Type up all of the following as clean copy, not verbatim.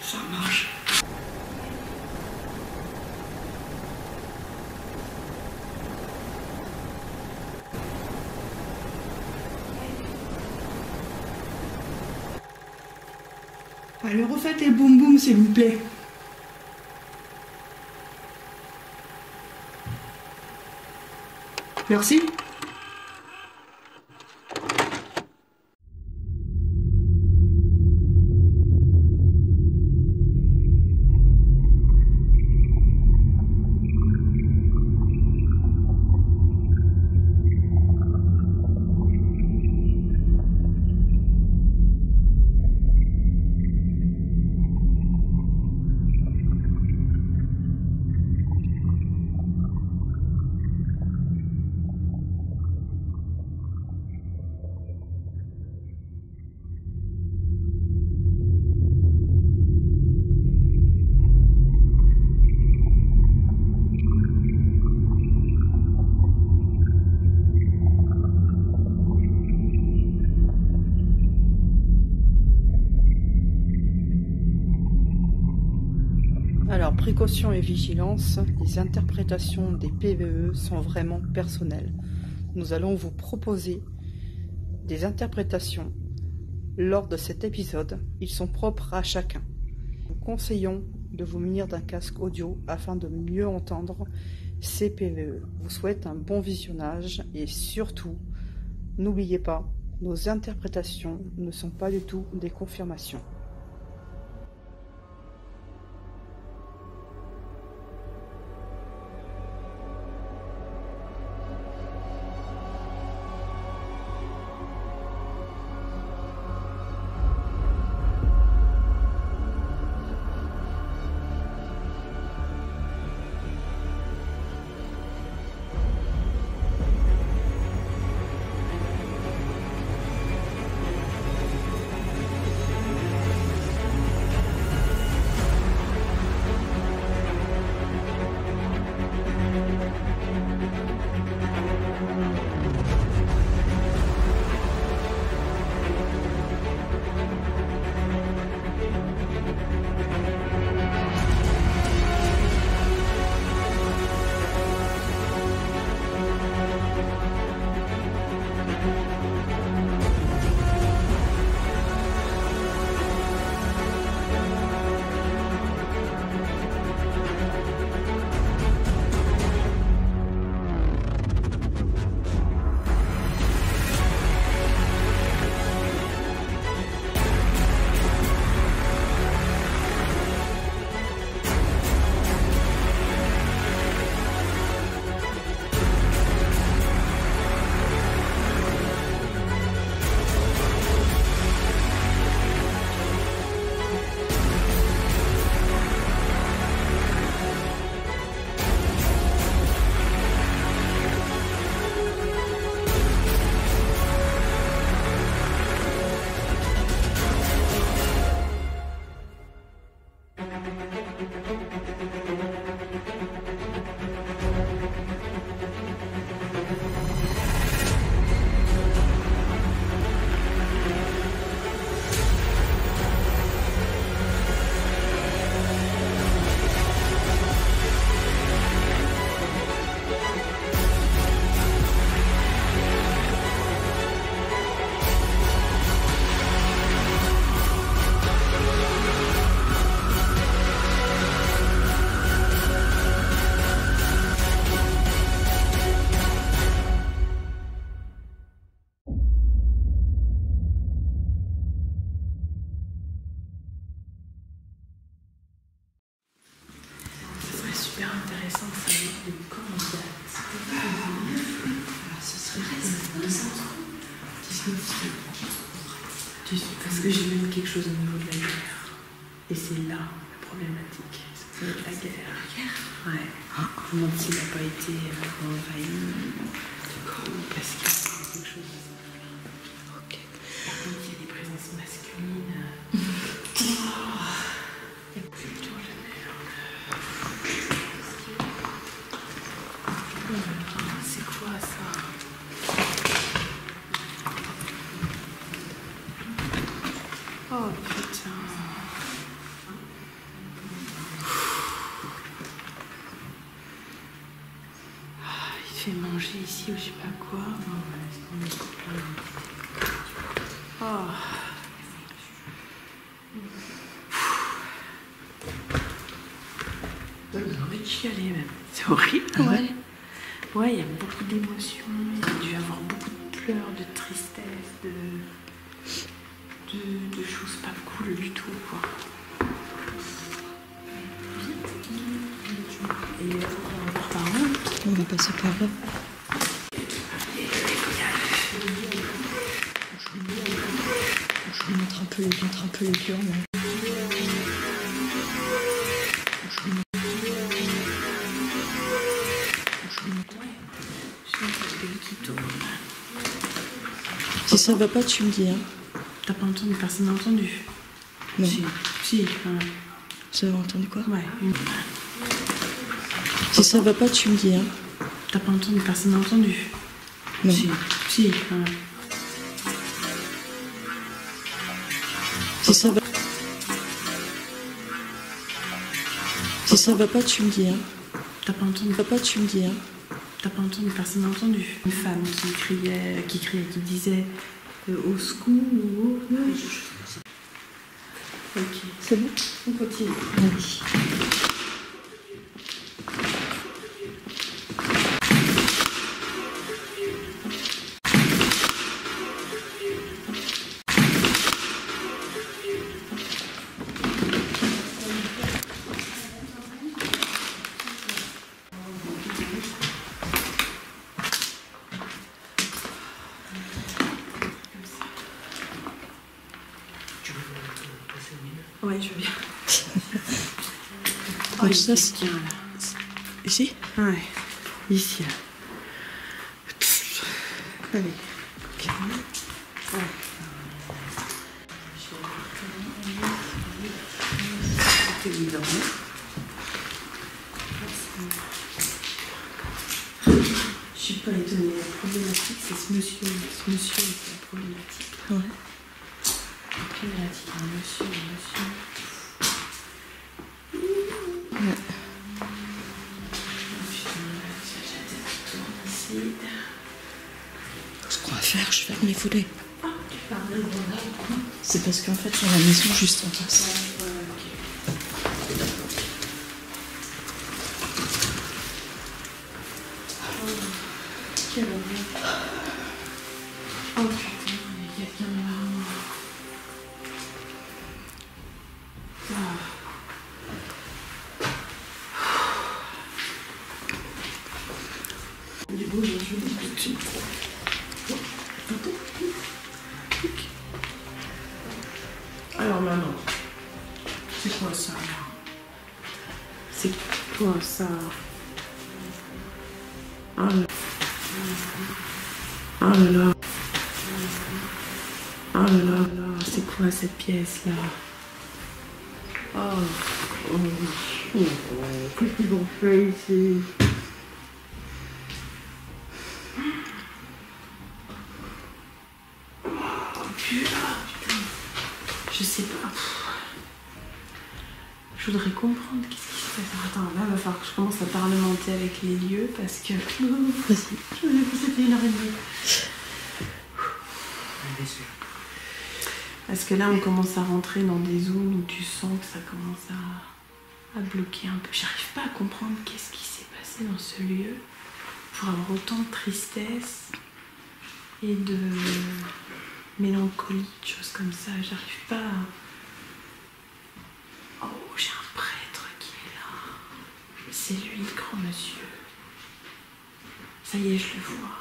Ça marche. Allez, refaites les boum boum s'il vous plaît. Merci. Alors, précaution et vigilance, les interprétations des PVE sont vraiment personnelles. Nous allons vous proposer des interprétations lors de cet épisode. Ils sont propres à chacun. Nous conseillons de vous munir d'un casque audio afin de mieux entendre ces PVE. Je vous souhaite un bon visionnage et surtout, n'oubliez pas, nos interprétations ne sont pas du tout des confirmations. Intéressant de savoir de quand on date. Alors ce serait parce que j'ai même quelque chose au niveau de la guerre. Et c'est là la problématique. Ça va être la guerre. La guerre ? Ouais. Je me demande s'il n'a pas été envahi. Parce qu'il y a quelque chose. Ok. Par contre, il y a des présences masculines. C'est quoi ça? Oh. putain. Il fait manger ici ou je sais pas quoi. Oh. J'ai envie de chialer même. C'est horrible. Ouais. Ouais, il y a beaucoup d'émotions. Il a dû avoir beaucoup de pleurs, de tristesse, de choses pas cool du tout, quoi. Et on va voir par où? On va passer par là. Je vous montre un peu les lieux. Si ça va pas, tu me dis. Hein. T'as pas entendu? Personne n'a entendu? Non. Si. Vous avez entendu quoi? Ouais. Si ça va pas, tu me dis. Hein. T'as pas entendu? Personne n'a entendu? Non. Si. Si ça va. Si ça va pas, tu me dis. Hein. T'as pas entendu? Pas, tu me dis. Hein. T'as pas entendu? Personne n'a entendu? Une femme qui criait, qui disait au secours ou au... Ok. C'est bon? On continue. Allez. Ouais, je veux bien. Donc ça, c'est... Ici? Ouais, ici, là. Allez. Ouais. C'est évident. Je suis pas étonnée. La problématique, c'est ce monsieur. Ce monsieur, c'est la problématique. Ouais. Après, il a dit un monsieur. Ouais. Ce qu'on va faire, je ferme les volets. C'est parce qu'en fait, il y a la maison juste en face. Quelle horreur. Oh putain, il y a quelqu'un là. Du coup, je vais tout de suite. Alors maman, c'est quoi ça là? C'est quoi ça? Oh là. Oh là là. Oh là là. C'est quoi cette pièce là? Qu'est-ce qu'ils ont fait ici? Je sais pas. Je voudrais comprendre qu'est-ce qui se passe. Attends, là, il va falloir que je commence à parlementer avec les lieux parce que... Vas-y. Je me dis que c'était une araignée. Parce que là, on commence à rentrer dans des zones où tu sens que ça commence à bloquer un peu. J'arrive pas à comprendre qu'est-ce qui s'est passé dans ce lieu pour avoir autant de tristesse et de mélancolie, de choses comme ça. J'arrive pas à... Oh, j'ai un prêtre qui est là. C'est lui, le grand monsieur. Ça y est, je le vois.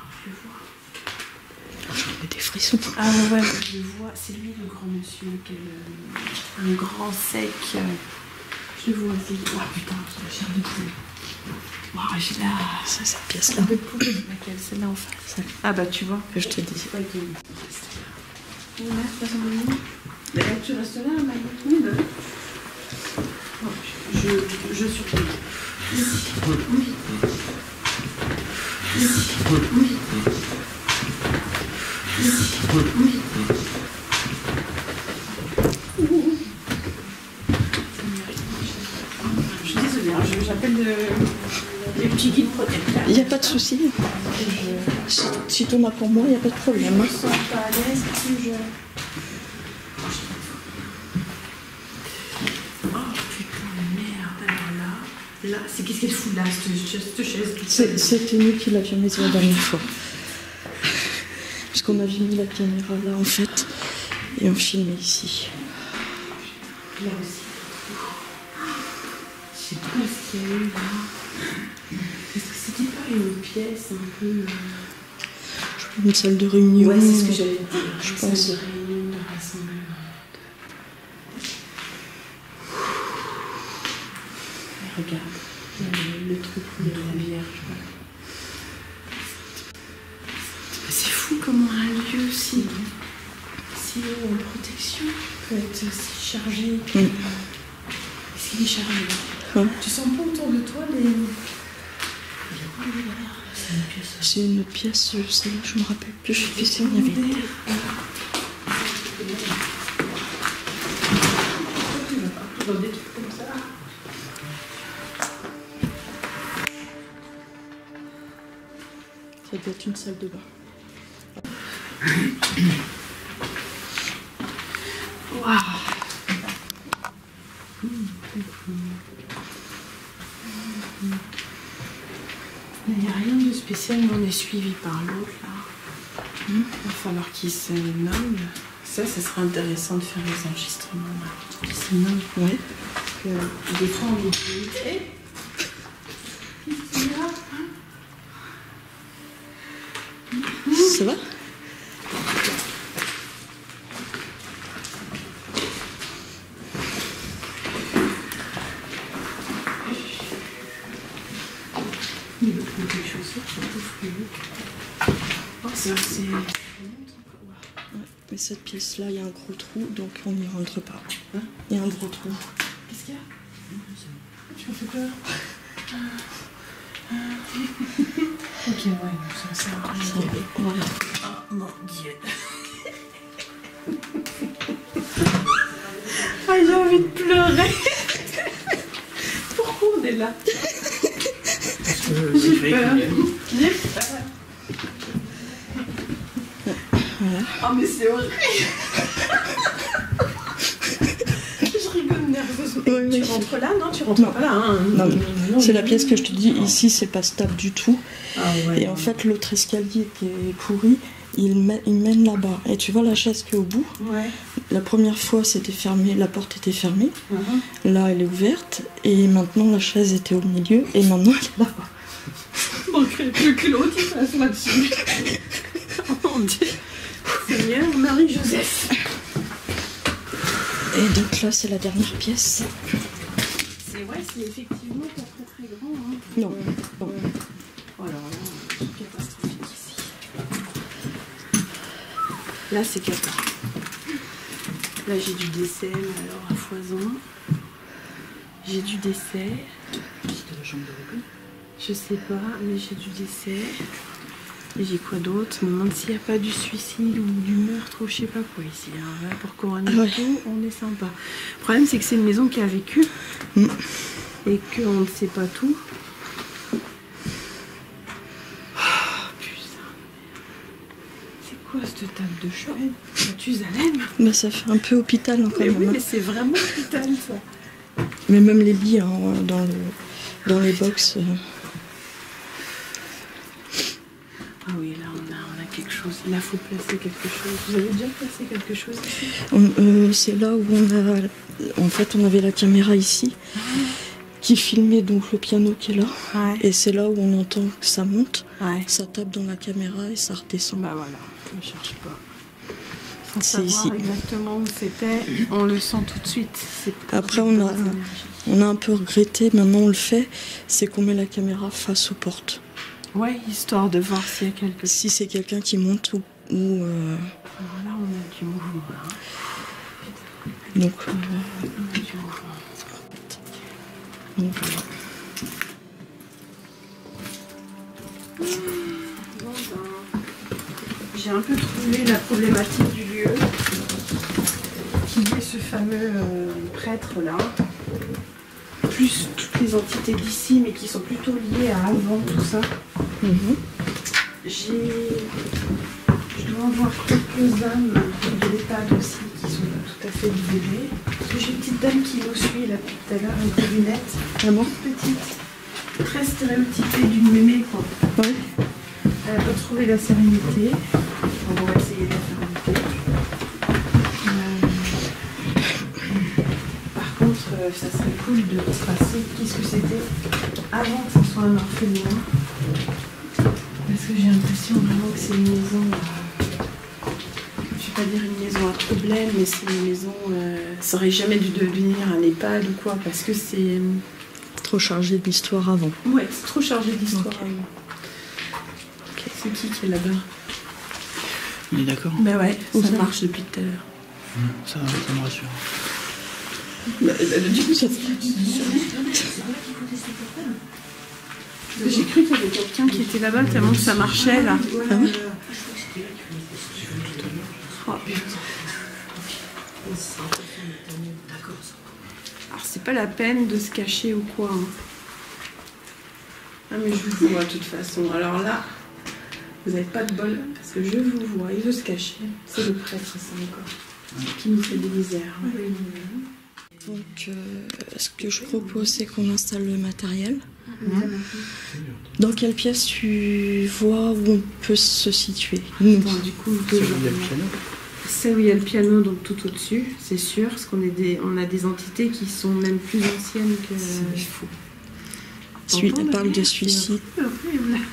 J'en ai des frissons. Ah ouais, je le vois. C'est lui, le grand monsieur, un grand sec. Je le vois aussi. Oh putain, j'ai un de poule. Oh, j'ai là. C'est cette pièce-là. Laquelle? Celle-là en face. Ah bah tu vois. Que je te dis. Tu restes là, Maï? Oui, bah oui. Je surveille. Ici. Oui. Ici. Oui. Ici. Oui. J'appelle les petits guides protecteurs. Il n'y a pas de souci. Si tu m'as pour moi, il n'y a pas de problème. Je me sens pas à l'aise, plus je... Oh putain de merde, alors là, c'est qu'est-ce qu'elle fout là, cette chaise? C'était nous qui l'avions mise la dernière fois. Parce qu'on avait mis la caméra là en fait, et on filmait ici. Là aussi. Je sais pas ce qu'il y a eu là. Est-ce que c'était pas une pièce un peu... Une salle de réunion. Ouais, c'est ce que j'allais dire. Je Une pense. salle de réunion, de rassemblement. Regarde, le truc de la Vierge. C'est fou comment un lieu si haut en protection peut être si chargé. Est-ce qu'il est chargé? Tu sens pas autour de toi les... C'est une pièce, celle-là, je me rappelle plus, je sais plus si on y avait été. Dans des trucs comme ça. Ça doit être une salle de bain. Waouh. Il n'y a rien de spécial, mais on est suivi par l'autre là. Il va falloir qu'il se nomme. Ça serait intéressant de faire les enregistrements là. Qu'il se nomme. Ouais. Que des fois on est dit, qu'est-ce qu'il y a Ça va? Il veut prendre quelque chose, c'est tout fluide. Oh, c'est... Ouais, mais cette pièce-là, il y a un gros trou, donc on n'y rentre pas. Hein, il y a un gros trou. Qu'est-ce qu'il y a? Tu me fais peur? Ok, ouais, ça sert à rien. Voilà. Oh mon Dieu. Ah, j'ai envie de pleurer. Pourquoi on est là? J'ai peur. J'ai peur. Voilà. Oh mais c'est horrible. Je rigole nerveusement. Oui, Tu rentres là? Non, tu rentres pas là. Hein. Non, c'est la pièce que je te dis, ici c'est pas stable du tout. Ah ouais. Et en fait l'autre escalier qui est pourri, il mène là-bas. Et tu vois la chaise qui est au bout? Ouais. La première fois c'était fermé, la porte était fermée. Uh-huh. Là elle est ouverte. Et maintenant la chaise était au milieu. Et maintenant elle est là-bas. Il manquerait plus que l'autre qui fasse là-dessus. Oh mon Dieu. Seigneur Marie-Joseph. Et donc là c'est la dernière pièce. C'est effectivement pas très très grand. Hein. Non. Oh alors là, c'est catastrophique ici. Là c'est cata. Là j'ai du décès, mais alors à foison. J'ai du décès. C'était la chambre de repos. Je sais pas, mais j'ai du décès. Et j'ai quoi d'autre? Je me demande s'il n'y a pas du suicide ou du meurtre ou je sais pas quoi ici. Hein. Là, pour couronner tout, on est sympa. Le problème c'est que c'est une maison qui a vécu et qu'on ne sait pas tout. Oh, putain. C'est quoi cette table de chevet? Mathusalem? Bah ça fait un peu hôpital hein, quand Mais même. oui, Hein. mais c'est vraiment hôpital ça. Mais même les lits hein, dans les box. Ah oui, là on a quelque chose. Là il faut placer quelque chose. Vous avez déjà placé quelque chose ici? C'est là où on avait la caméra ici qui filmait donc le piano qui est là. Ouais. Et c'est là où on entend que ça monte, Ouais. ça tape dans la caméra et ça redescend. Bah voilà, ne cherche pas. Sans C'est savoir ici. exactement où c'était, on le sent tout de suite. Après on a un peu regretté, maintenant on le fait, c'est qu'on met la caméra face aux portes. Ouais, histoire de voir s'il y a quelque chose. Si c'est quelqu'un qui monte ou Voilà, on a du mouvement là. donc, On a du mouvement. donc voilà. Bon, ben, j'ai un peu trouvé la problématique du lieu, qui est ce fameux prêtre là. plus toutes les entités d'ici, mais qui sont plutôt liées à avant tout ça. Je dois en voir quelques âmes de l'EHPAD aussi qui sont tout à fait libérées. Parce que j'ai une petite dame qui nous suit là depuis tout à l'heure avec des lunettes. Vraiment petite, très stéréotypée d'une mémé quoi. Ouais. Elle n'a pas trouvé la sérénité. On va essayer de la faire monter. Par contre, ça serait cool de tracer qu'est-ce que c'était avant que ce soit un orphelinat. Parce que j'ai l'impression vraiment que c'est une maison, je vais pas dire une maison à problème, mais c'est une maison, ça aurait jamais dû devenir un EHPAD ou quoi, parce que c'est... Trop chargé d'histoire avant. Ouais, c'est trop chargé d'histoire Ok. avant. C'est qui est là-bas? On est d'accord? Bah ouais, ça marche depuis tout à l'heure. Ça me rassure. Du coup, ça... J'ai cru qu'il y avait quelqu'un qui était là-bas tellement que ça marchait là. Ah oui? Oh, putain. Alors c'est pas la peine de se cacher ou quoi. Hein. Ah mais je vous vois de toute façon. Alors là, vous n'avez pas de bol parce que je vous vois. Il veut se cacher. C'est le prêtre ça encore. Qui nous fait des misères. Donc, ce que je propose, c'est qu'on installe le matériel. Dans quelle pièce tu vois où on peut se situer? Bon, du coup, c'est où il y a le piano, donc tout au-dessus, c'est sûr, parce qu'on on a des entités qui sont même plus anciennes que... C'est fou. Elle parle de suicide.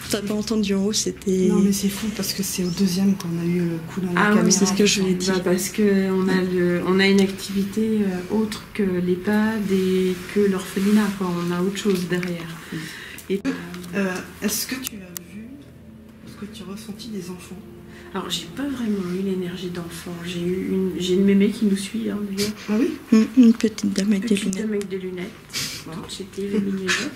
T'as pas entendu en haut, c'était... Non mais c'est fou parce que c'est au deuxième qu'on a eu le coup dans la Ah caméra. oui, c'est ce que je voulais dire. Bah, parce qu'on a une activité autre que l'EHPAD et que l'orphelinat, quoi. On a autre chose derrière. Et, Est-ce que tu as vu, est-ce que tu as ressenti des enfants? alors, j'ai pas vraiment eu l'énergie d'enfant. J'ai une mémé qui nous suit, hein, d'ailleurs. Ah oui? Une petite dame avec des Petite lunettes. dame avec des lunettes. J'étais lumineuse.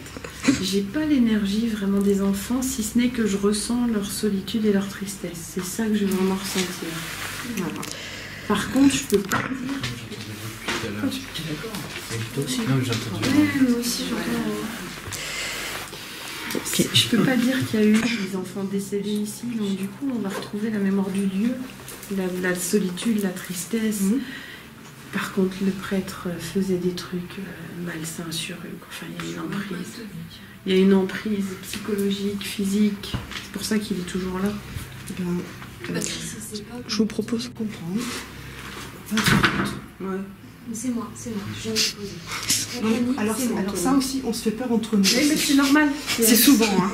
J'ai pas l'énergie vraiment des enfants, si ce n'est que je ressens leur solitude et leur tristesse. C'est ça que je vais vraiment ressentir. Voilà. Par contre, je peux pas dire. Toi aussi? Non, j'ai entendu. Ouais, moi aussi, j'entends. Je peux pas dire qu'il y a eu des enfants décédés ici, donc du coup, on va retrouver la mémoire du lieu, la solitude, la tristesse. Par contre, le prêtre faisait des trucs malsains sur eux. Enfin, il y a une emprise. Il y a une emprise psychologique, physique. C'est pour ça qu'il est toujours là. Eh bien, Je vous propose... comprendre. Ouais. C'est moi, je viens de poser. Non, alors ça aussi, on se fait peur entre nous. Oui, mais c'est normal. C'est souvent, hein.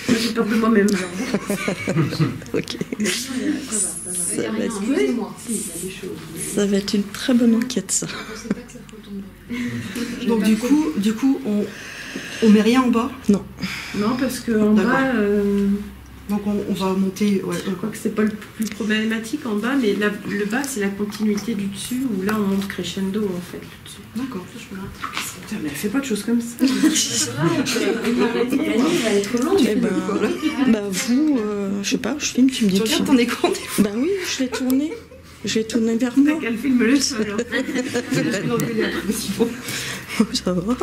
Moi, j'ai peur de moi-même. genre. Ok. Il n'y a rien, excusez-moi. Si, il y a des choses. Ça va être une très bonne enquête, ça. Je pensais pas que ça faut tomber. Donc du coup, on met rien en bas. Non, parce qu'en D'accord. bas, Donc on va monter. Ouais, je crois que c'est pas le plus problématique en bas, mais le bas, c'est la continuité du dessus, où là, on monte crescendo, en fait, le dessus. D'accord. Putain, mais elle fait pas de choses comme ça. Eh ben, bah vous, je sais pas, je filme, tu me dis Tu de regardes filmer. ton écran des fois. Bah oui, je l'ai tourné. Je l'ai tourné vers moi. Qu'elle filme le sol. Ça va.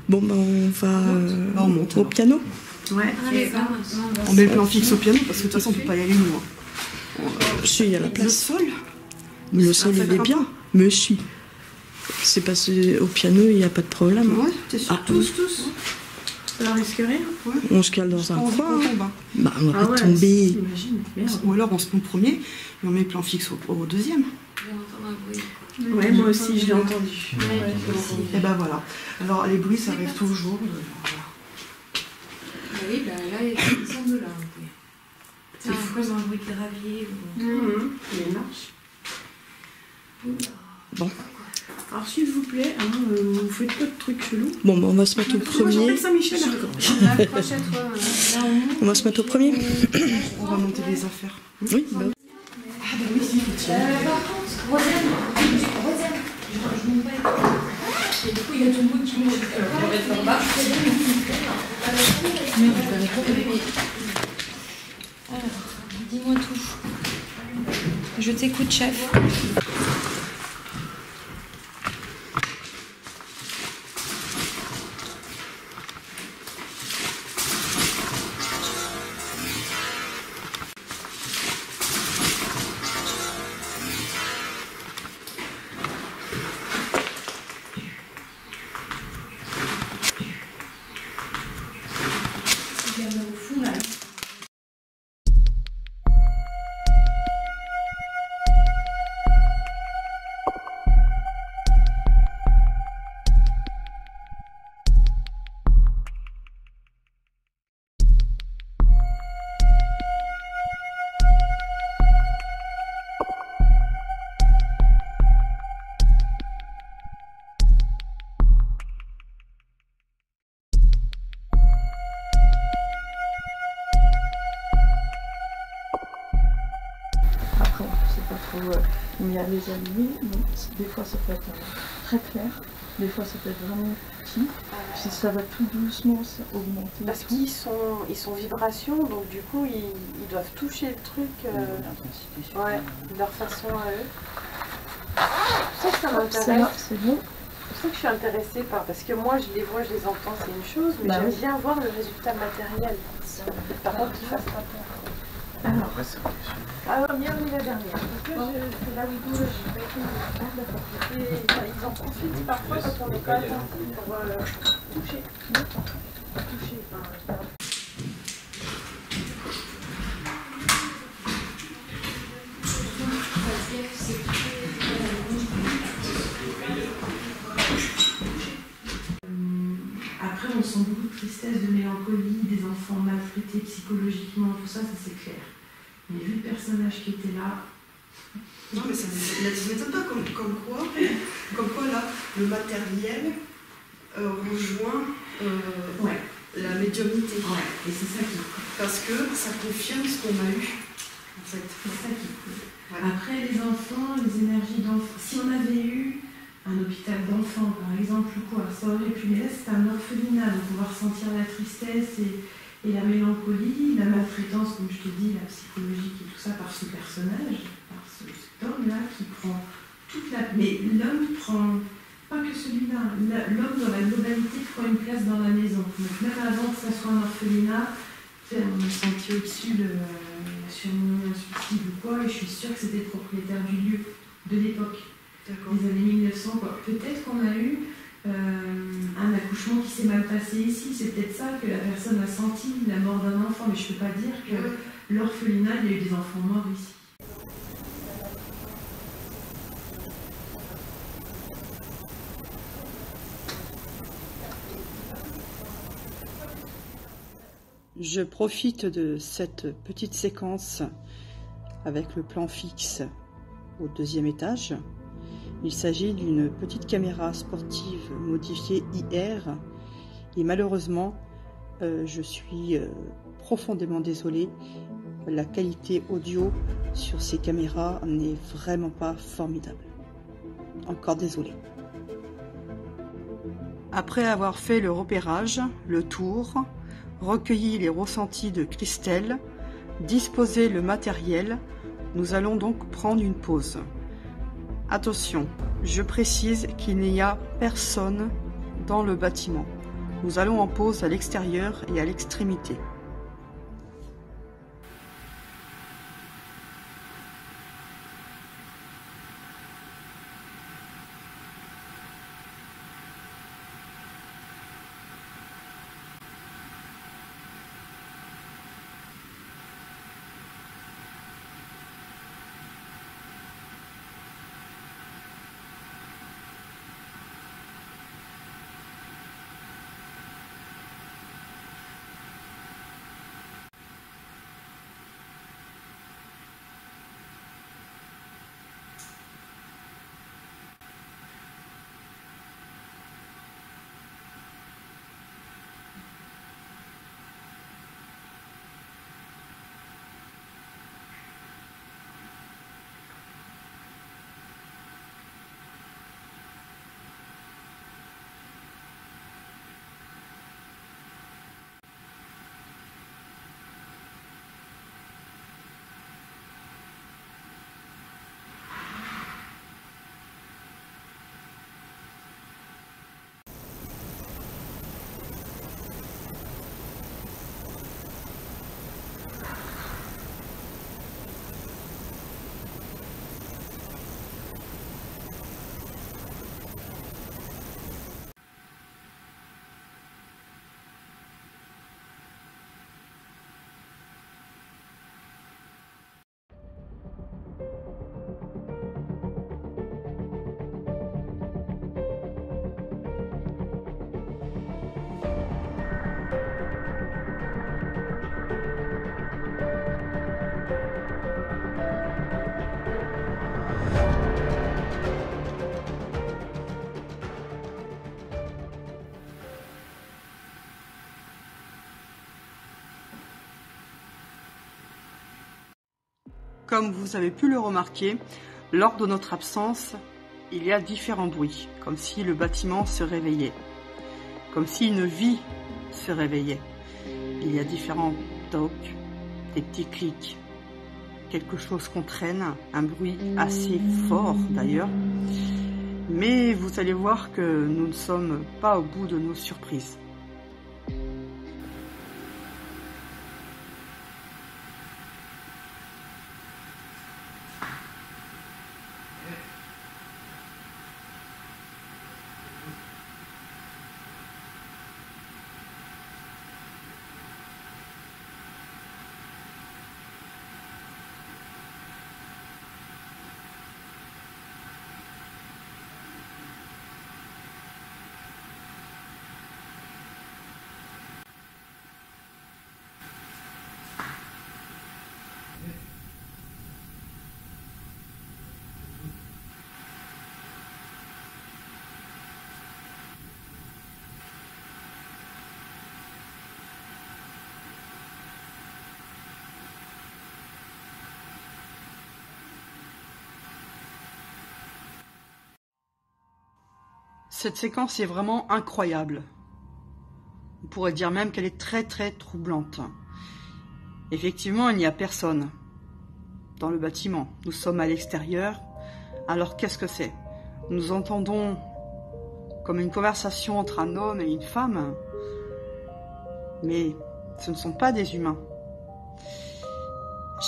Bon, bah on va On monte. au alors. piano. Ouais. On met le plan fixe au piano parce que de toute façon on peut pas y aller nous. Hein. Si, il y a la Le place. sol. Mais le Ça sol, fait il est un bien. Mais si. C'est passé au piano, il n'y a pas de problème. Ouais, t'es sûr. Ah, tous. Ça risque rien. On se cale dans un On coin. tombe. Hein. Bah, on va Ah pas ouais, tomber. t'imagines. Merde. Ou alors on se met au premier et on met le plan fixe au deuxième. Ouais, moi aussi, je l'ai entendu. Et ben voilà. Alors les bruits ça arrive toujours. Voilà. Oui, bah là, il semble là. C'est fou, comme un bruit de gravier. Il marche. Bon. Alors, s'il vous plaît, hein, vous faites pas de trucs chelous. Bon, bah, on va se mettre au premier. Saint-Michel. La prochaine fois, là, On va se mettre au premier. On va monter les affaires. Oui, bah oui. Ah ben oui, si, faut tirer. par contre, Rosanne, je monte pas. Et du coup, il y a tout le monde qui monte. On va être en bas. Alors, dis-moi tout. Je t'écoute, chef. il y a les amis, donc des fois ça peut être très clair, des fois ça peut être vraiment petit. Si ça va tout doucement augmenter. Parce qu'ils sont vibrations, donc du coup ils doivent toucher le truc ouais, de leur façon à eux. C'est pour ça que ça m'intéresse. C'est bon. C'est pour ça que je suis intéressée par, parce que moi je les vois, je les entends, c'est une chose, mais j'aime bien voir le résultat matériel. Par contre qu'ils fassent pas peur. Alors, première ou la dernière? Parce que c'est la vidéo, j'ai pas été ils en profitent parfois quand on n'est pas attentif pour toucher. Après, on sent beaucoup de tristesse, de mélancolie, des enfants maltraités psychologiquement, tout ça, c'est clair. Mais vu le personnage qui était là... Non, mais ça ne m'étonne pas, comme quoi là, le matériel rejoint la médiumnité. Ouais, et c'est ça qui... Parce que ça confirme ce qu'on a eu, en fait. C'est ça qui... Ouais. Après, les enfants, les énergies d'enfants... Si on avait eu un hôpital d'enfants, par exemple, ou quoi, ça aurait pu... Mais là, c'est un orphelinat, donc on va ressentir la tristesse et la mélancolie, la maltraitance, comme je te dis, la psychologique et tout ça, par ce personnage, par cet homme-là qui prend toute la... Mais l'homme prend... Pas que celui-là, l'homme dans la globalité prend une place dans la maison. Donc même avant que ça soit un orphelinat, on a senti au-dessus sûrement un suicide ou quoi, et je suis sûre que c'était le propriétaire du lieu, de l'époque, des années 1900. Peut-être qu'on a eu un accouchement qui s'est mal passé ici, c'est peut-être ça que la personne a senti, la mort d'un enfant, mais je ne peux pas dire que l'orphelinat, il y a eu des enfants morts ici. Je profite de cette petite séquence avec le plan fixe au 2e étage. Il s'agit d'une petite caméra sportive modifiée IR et malheureusement, je suis profondément désolée. La qualité audio sur ces caméras n'est vraiment pas formidable. Encore désolée. Après avoir fait le repérage, le tour, recueilli les ressentis de Christelle, disposé le matériel, nous allons donc prendre une pause. Attention, je précise qu'il n'y a personne dans le bâtiment. Nous allons en pause à l'extérieur et à l'extrémité. Comme vous avez pu le remarquer, Lors de notre absence, il y a différents bruits, comme si le bâtiment se réveillait, comme si une vie se réveillait. Il y a différents tocs, des petits clics, quelque chose qu'on traîne, un bruit assez fort d'ailleurs. Mais vous allez voir que nous ne sommes pas au bout de nos surprises. Cette séquence est vraiment incroyable. On pourrait dire même qu'elle est très très troublante. Effectivement, il n'y a personne dans le bâtiment. Nous sommes à l'extérieur. Alors qu'est-ce que c'est? Nous entendons comme une conversation entre un homme et une femme. Mais ce ne sont pas des humains.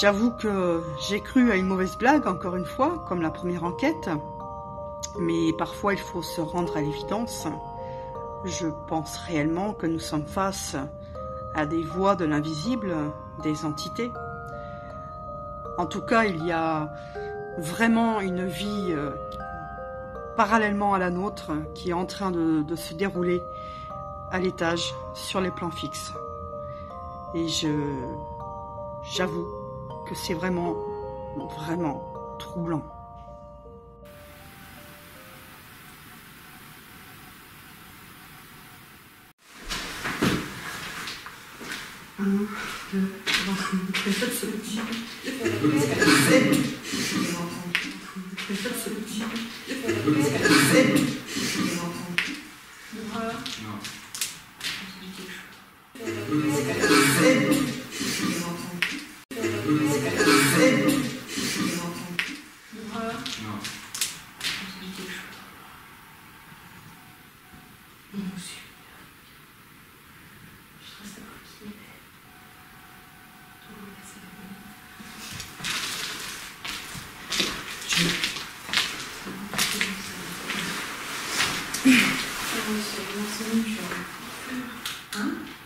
J'avoue que j'ai cru à une mauvaise blague, encore une fois, comme la première enquête. Mais parfois, il faut se rendre à l'évidence. Je pense réellement que nous sommes face à des voix de l'invisible, des entités. En tout cas, il y a vraiment une vie parallèlement à la nôtre qui est en train de se dérouler à l'étage sur les plans fixes. Et j'avoue que c'est vraiment, vraiment troublant.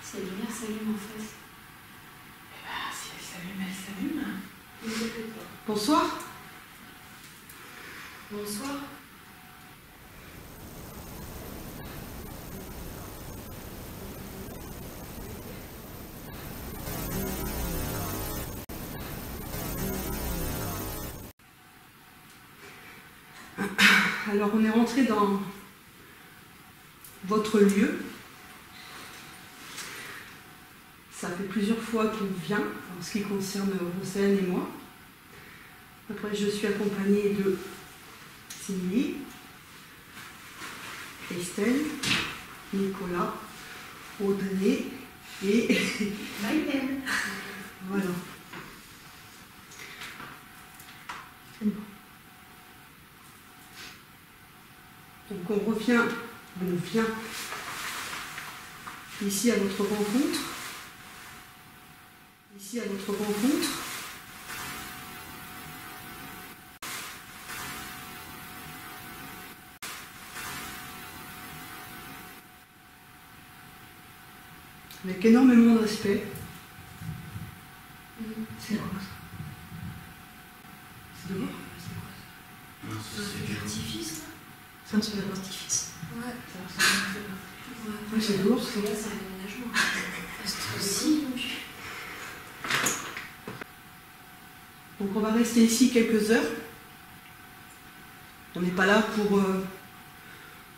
Si la lumière s'allume en face. Eh ben, si elle s'allume, elle s'allume. Bonsoir. Bonsoir. Alors on est rentré dans votre lieu. Ça fait plusieurs fois qu'on vient en ce qui concerne Roselyne et moi. Après, je suis accompagnée de Cindy, Estelle, Nicolas, Audrey et Maïden. voilà. Donc on vient ici à votre rencontre. Ici à votre rencontre. Avec énormément de respect. C'est quoi ça? C'est dehors? C'est un feu d'artifice, là. C'est un feu d'artifice. Ouais. Ouais, c'est lourd. Parce que là, c'est un déménagement. C'est aussi, donc. Donc on va rester ici quelques heures. On n'est pas là pour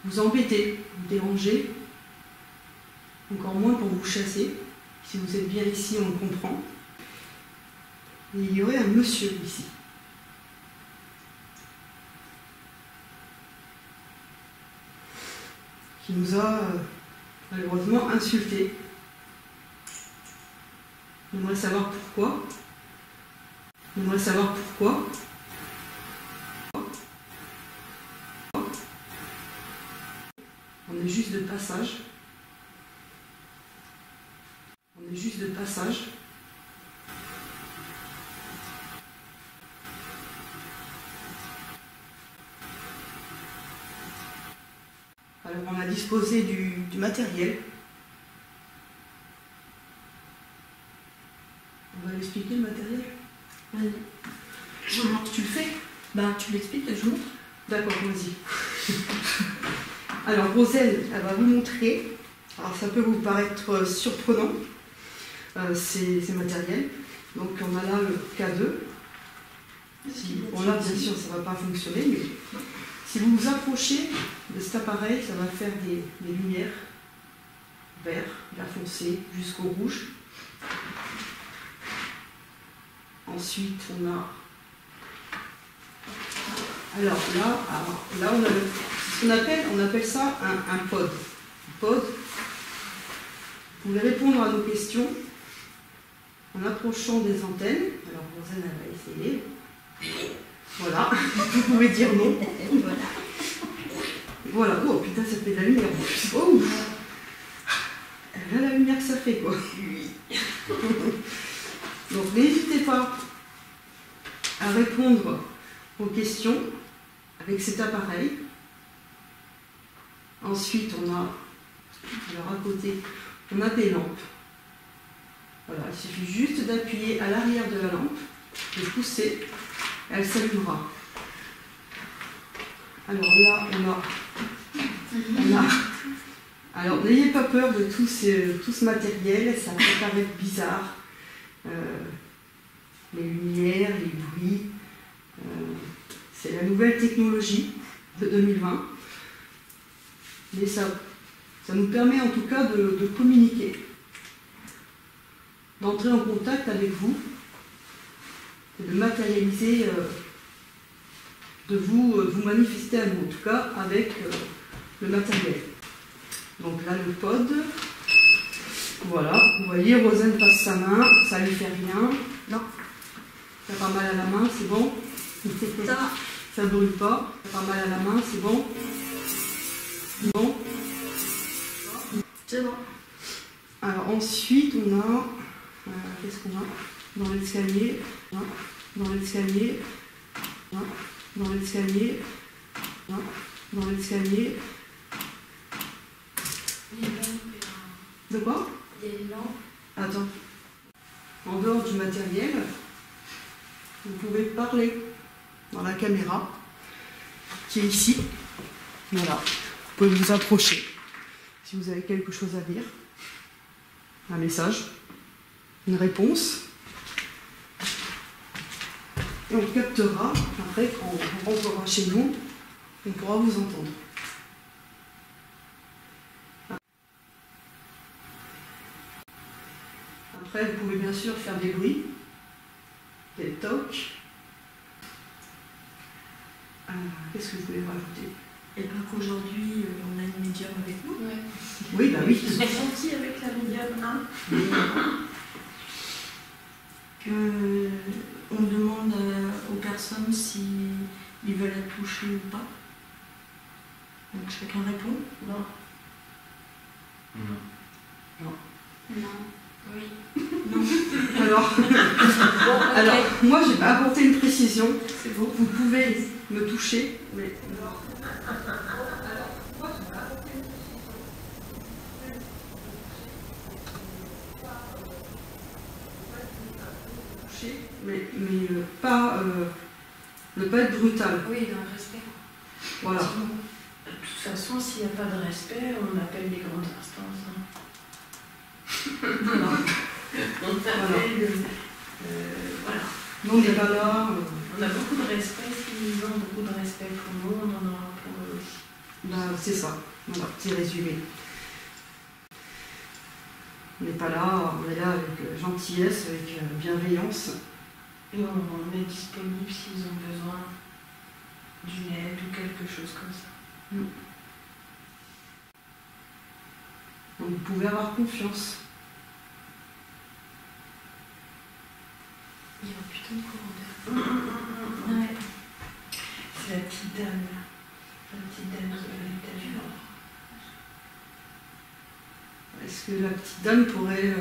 vous embêter, vous déranger, encore moins pour vous chasser. Si vous êtes bien ici, on le comprend. Et il y aurait un monsieur ici. qui nous a malheureusement insultés. J'aimerais savoir pourquoi. J'aimerais savoir pourquoi. On est juste de passage. On est juste de passage. Alors on a disposé du matériel. On va l'expliquer le matériel. Vas-y. Je montre, tu le fais? Bah, tu l'expliques et je montre. D'accord, vas-y. Alors Roselle, elle va vous montrer. Alors ça peut vous paraître surprenant, ces matériels. Donc on a là le K2. Bon là bien sûr ça ne va pas fonctionner, mais si vous vous approchez de cet appareil, ça va faire des lumières vert foncé jusqu'au rouge. Ensuite on a... Alors là on a ce qu'on appelle ça un pod. Pod. Vous pouvez répondre à nos questions en approchant des antennes. Alors Rosane elle va essayer. Voilà, vous pouvez dire non. Voilà, oh putain, ça fait de la lumière. Oh, elle a la lumière que ça fait, quoi. Donc n'hésitez pas à répondre aux questions avec cet appareil. Ensuite, on a, alors à côté, on a des lampes. Voilà, il suffit juste d'appuyer à l'arrière de la lampe, de pousser. Elle s'allumera. Alors là, on a... Alors n'ayez pas peur de tout ce matériel, ça peut paraître bizarre. Les lumières, les bruits. C'est la nouvelle technologie de 2020. Mais ça nous permet en tout cas de communiquer, d'entrer en contact avec vous, de matérialiser, de vous manifester à nous, en tout cas avec le matériel. Donc là le pod, voilà, vous voyez Rosane passe sa main, ça lui fait rien, non, ça pas mal à la main, c'est bon, ça ne brûle pas, ça pas mal à la main, c'est bon, bon, c'est bon. Alors ensuite on a, qu'est-ce qu'on a dans l'escalier, dans l'escalier, dans l'escalier, dans l'escalier. De quoi? Des lampes. Attends. En dehors du matériel, vous pouvez parler dans la caméra qui est ici. Voilà. Vous pouvez vous approcher si vous avez quelque chose à dire. Un message, une réponse. Et on captera, après, quand on rentrera chez nous, on pourra vous entendre. Après, vous pouvez bien sûr faire des bruits, des tocs. Qu'est-ce que vous voulez rajouter? Et bien qu'aujourd'hui, on a une médium avec nous. Ouais. Oui, bah oui. Ils sont gentils avec la médium 1. On demande aux personnes s'ils veulent être touchés ou pas. Donc chacun répond. Non. Non. Non. Non. Oui. Non. Alors, Bon, okay. alors, moi, j'ai apporté une précision. C'est bon. Vous pouvez me toucher, mais... Mais pas, ne pas être brutal. Oui, dans le respect. Voilà. De toute façon, s'il n'y a pas de respect, on appelle les grandes instances. Voilà. On appelle... voilà. Nous, on n'est pas là. On a beaucoup de respect, s'ils ont beaucoup de respect pour nous, on en aura pour eux aussi. Ben, c'est ça. Voilà, petit résumé. On n'est pas là, on est là avec gentillesse, avec bienveillance. Et on est disponible s'ils ont besoin d'une aide ou quelque chose comme ça. vous pouvez avoir confiance. Il y a un putain de courant d'air. Ouais. C'est la petite dame là. La petite dame qui va l'étage. Est-ce que la petite dame pourrait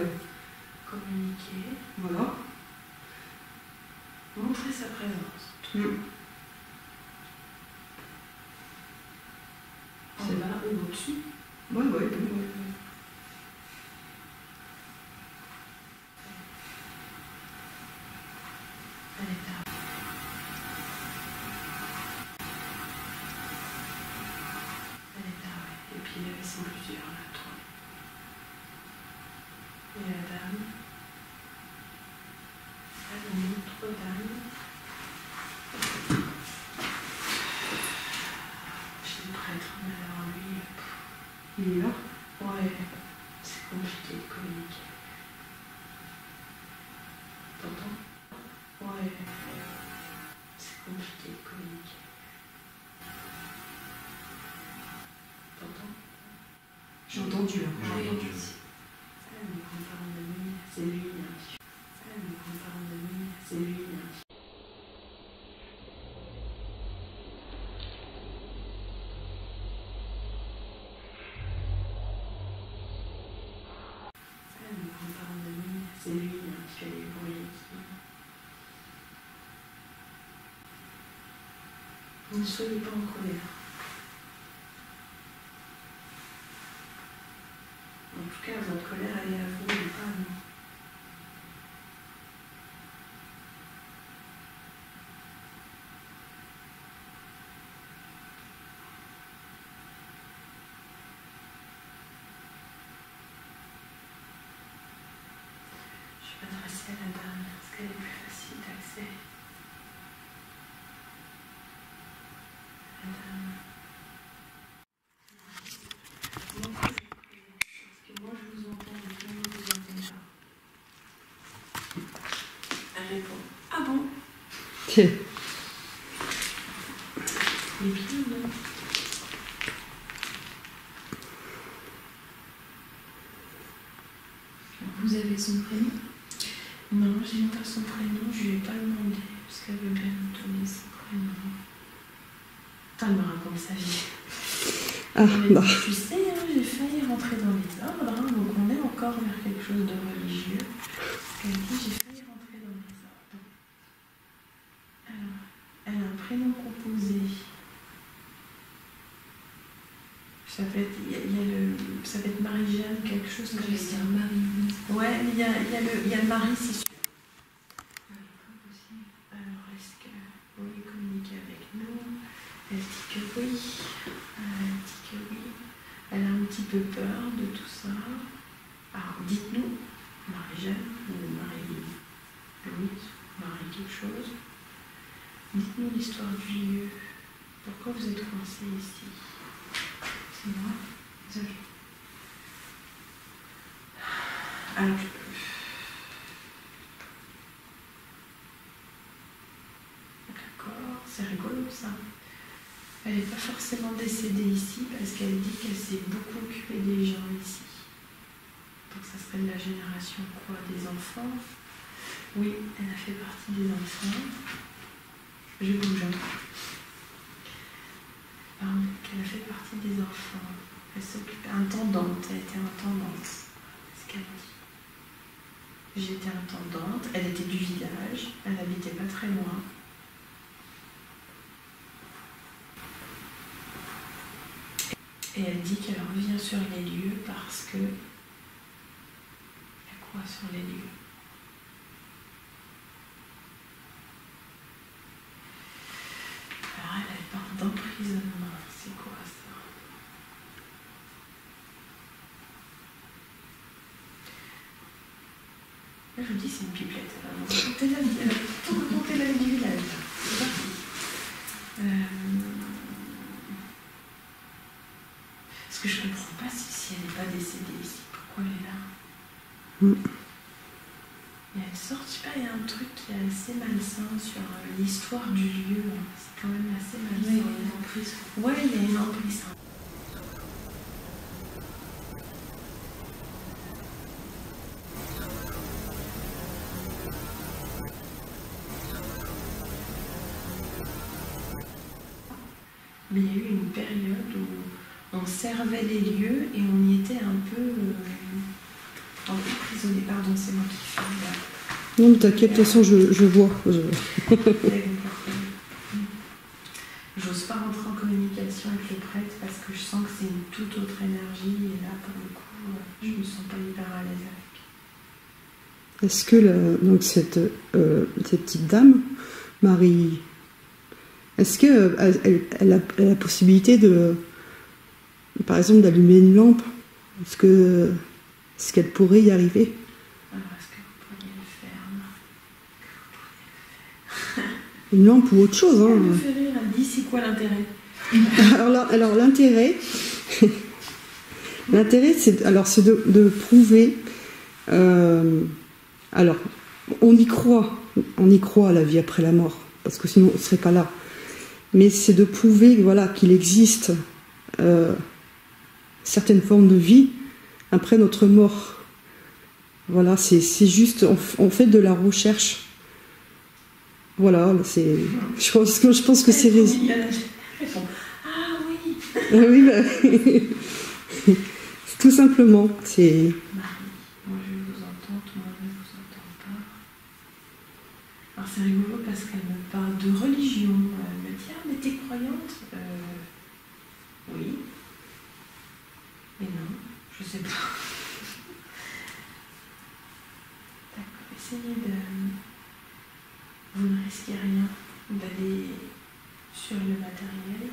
Communiquer. voilà. Montrer sa présence. En bas ou au-dessus. Ouais. Elle est là. Elle est là, ouais. Et puis ils sont plusieurs là, 3. Et la dame. Elle une autre dame. Chez le prêtre, mais alors lui. Il est là. Ouais, c'est compliqué de communiquer. T'entends? Ouais, c'est compliqué de communiquer. T'entends? J'ai entendu là. J'ai entendu. Ça, mes grands-parents de nuit, c'est lui. Ça, mes grands-parents de nuit, c'est lui. C'est lui qui fait les bruits. Ne soyez pas en colère. En tout cas, votre colère, elle est à vous et pas à nous. Je vais m'adresser à la dame parce qu'elle est plus facile d'accès. La dame. Parce que moi je vous entends et tout le monde vous entend pas. Elle répond. Ah bon? Il est bien, non? Vous avez son prénom? Non, j'ai pas son prénom, je lui ai pas demandé, parce qu'elle veut bien me donner son prénom. Attends, elle me raconte sa vie. Tu sais, hein, j'ai failli rentrer dans les ordres, hein, donc on est encore vers quelque chose de religieux. Elle dit, j'ai failli rentrer dans les ordres. Alors, elle a un prénom composé. Ça peut être, ça peut être Marie-Jeanne, quelque chose comme ça. Marie. Ouais, il y a le mari, c'est sûr. Alors, est-ce que vous voulez communiquer avec nous? Elle dit que oui. Elle a un petit peu peur de tout ça. Alors, dites-nous, Marie-Jeanne, ou Marie-Louise, Marie quelque chose. Dites-nous l'histoire du lieu. Pourquoi vous êtes coincé ici? C'est moi. Désolée. Alors, d'accord, c'est rigolo ça. Elle n'est pas forcément décédée ici parce qu'elle dit qu'elle s'est beaucoup occupée des gens ici. Donc ça serait de la génération quoi? Des enfants? Oui, elle a fait partie des enfants. Je bouge. Pardon, qu'elle a fait partie des enfants. Elle s'occupait, intendante, elle était intendante. C'est ce qu'elle dit. J'étais intendante, elle était du village, elle n'habitait pas très loin. Et elle dit qu'elle revient sur les lieux parce que... Il y a quoi sur les lieux? Alors elle parle d'emprisonnement, c'est quoi ça? Là, je vous dis, c'est une pipelette. Elle va tout raconter la vie du village. C'est parti. Ce que je ne comprends pas, c'est si elle n'est pas décédée ici. Pourquoi elle est là? Il y a une sorte, je sais pas, il y a un truc qui est assez malsain sur l'histoire du lieu. C'est quand même assez malsain. Oui, il y a une emprise. Ouais, il y a une emprise. Mais il y a eu une période où on servait les lieux et on y était un peu prisonnier. Pardon, c'est moi qui fais là. Non, mais t'inquiète, de toute façon, je vois. J'ose pas rentrer en communication avec le prêtre parce que je sens que c'est une toute autre énergie et là, pour le coup, je me sens pas hyper à l'aise avec. Est-ce que donc cette petite dame, Marie, est-ce qu'elle a la possibilité de, par exemple, d'allumer une lampe? Est-ce qu'elle pourrait y arriver? Alors, est-ce que vous pourriez le faire? Une lampe ou autre chose, hein. Elle me fait rire, elle dit c'est quoi l'intérêt? Alors l'intérêt, c'est de prouver. Alors, on y croit à la vie après la mort, parce que sinon on ne serait pas là. Mais c'est de prouver, voilà, qu'il existe certaines formes de vie après notre mort. Voilà, c'est juste, on fait de la recherche. Voilà, je pense que c'est Ah oui. Oui, tout simplement, c'est... Marie, moi je vous entends, tout le monde ne vous entend pas. Alors c'est rigolo parce qu'elle me parle de religion. Elle me dit, ah mais t'es croyante? Oui. Mais non, je sais pas. D'accord, essayez de... Vous ne risquez rien d'aller sur le matériel.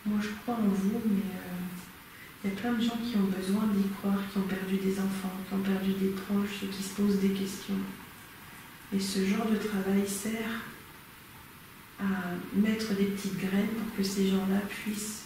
Moi je crois en vous, mais il y a plein de gens qui ont besoin d'y croire, qui ont perdu des enfants, qui ont perdu des proches et qui se posent des questions. Et ce genre de travail sert à mettre des petites graines pour que ces gens-là puissent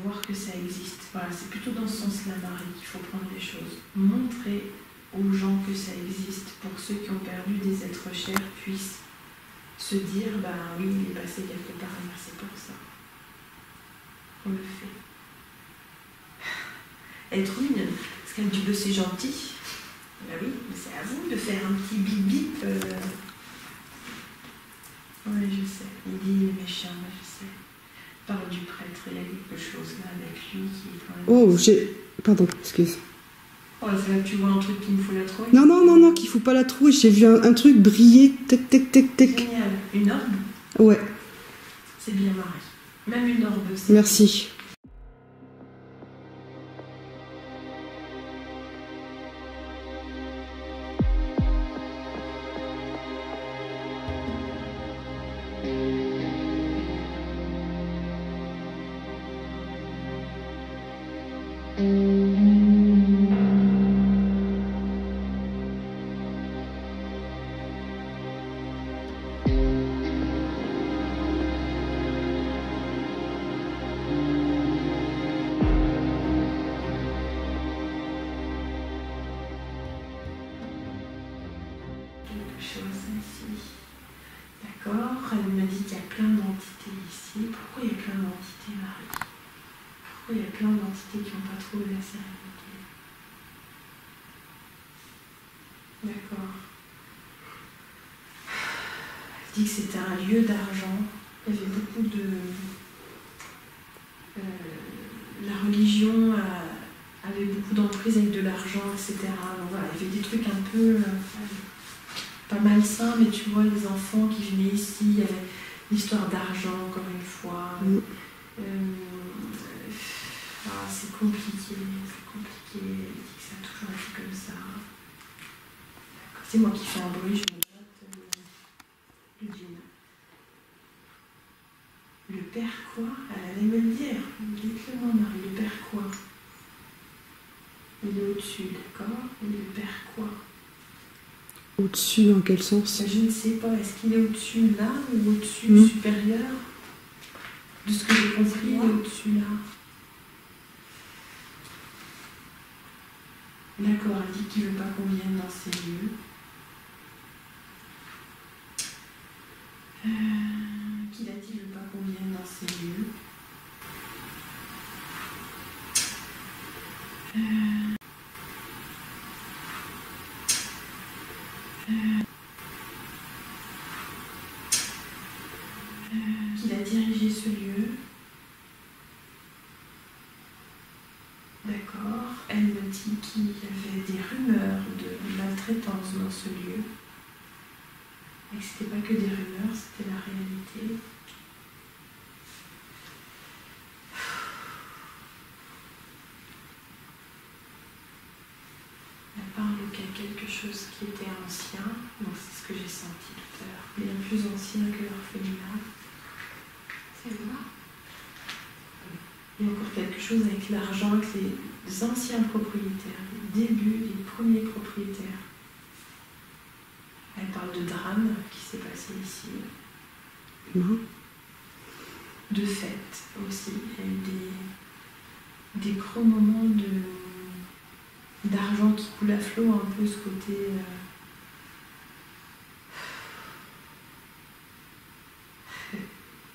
voir que ça existe. Voilà, c'est plutôt dans ce sens-là, Marie, qu'il faut prendre les choses. Montrer aux gens que ça existe pour ceux qui ont perdu des êtres chers puissent se dire, bah oui, il est passé quelque part, c'est pour ça. On le fait. Elle est trop mignonne, parce qu'elle dit, c'est gentil. Bah oui, mais c'est à vous de faire un petit bip bip. Oui, je sais. Il dit, il est méchant, je sais. Parle du prêtre, il y a quelque chose là avec lui qui est quand même... Oh, pardon, excuse. Oh, c'est là que tu vois un truc qu'il me faut la trouver. Non, qu'il ne faut pas la trouver. J'ai vu un truc briller, tec. Génial. Une orbe? Ouais. C'est bien, Marie. Même une orbe, c'est... Merci. D'accord, elle m'a dit qu'il y a plein d'entités ici. Pourquoi il y a plein d'entités, Marie? Pourquoi il y a plein d'entités qui n'ont pas trouvé la sérénité? D'accord. Elle dit que c'était un lieu d'argent. Il y avait beaucoup de... la religion avait beaucoup d'emprise avec de l'argent, etc. Donc voilà, il y avait des trucs un peu... pas malsain, mais tu vois, les enfants qui venaient ici, il y avait l'histoire d'argent, encore une fois. C'est compliqué. Elle dit que ça a toujours été comme ça. C'est moi qui fais un bruit, je me note le djinn. Le père quoi? Elle allait me le dire. Dites-le-moi, Marie, le père quoi? Il est au-dessus, d'accord? Et le père quoi? Au-dessus, dans quel sens? Je ne sais pas. Est-ce qu'il est au-dessus là ou au-dessus supérieur? De ce que j'ai compris, il est au-dessus là. D'accord, elle dit qu'il ne veut pas qu'on vienne dans ces lieux. Qu'il a dit qu'il ne veut pas qu'on vienne dans ces lieux. Qu'il a dirigé ce lieu. D'accord. Elle me dit qu'il y avait des rumeurs de maltraitance dans ce lieu. Et que c'était pas que des rumeurs, c'était la réalité. Elle parle qu'il y a quelque chose qui était ancien, donc c'est ce que j'ai senti tout à l'heure, bien plus ancien que l'orphelinat. C'est vrai. Il y a encore quelque chose avec l'argent, avec les anciens propriétaires, les débuts, les premiers propriétaires. Elle parle de drame qui s'est passé ici. De fêtes aussi. Il y a eu des gros moments d'argent qui coule à flot, un peu ce côté...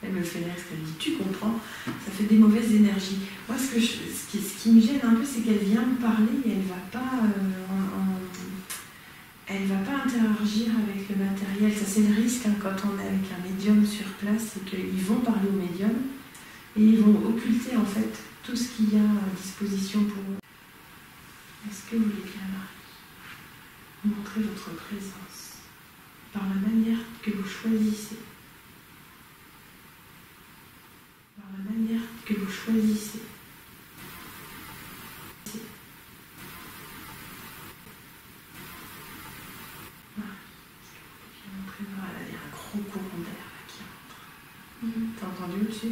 Elle me fait rire, parce qu'elle dit, tu comprends, ça fait des mauvaises énergies. Moi, ce qui me gêne un peu, c'est qu'elle vient me parler et elle va pas interagir avec le matériel. Ça, c'est le risque hein, quand on est avec un médium sur place, c'est qu'ils vont parler au médium et ils vont occulter en fait tout ce qu'il y a à disposition pour eux. Est-ce que vous voulez bien, Marie, montrer votre présence par la manière que vous choisissez? Par la manière que vous choisissez. Elle a un gros courant d'air qui rentre. T'as entendu aussi?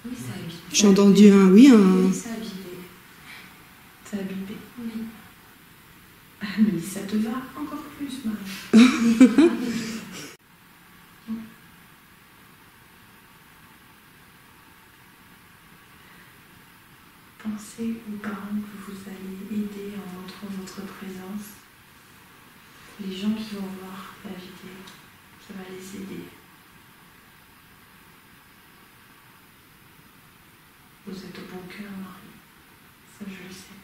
Oui, ça a bipé. J'ai entendu un oui, un... Oui, ça a bipé. Ça a bipé. Oui. Elle me dit, ça te va encore plus, Marie. Pensez aux parents que vous allez aider en montrant votre présence. Les gens qui vont voir la vidéo, ça va les aider. Vous êtes au bon cœur, Marie. Ça, je le sais.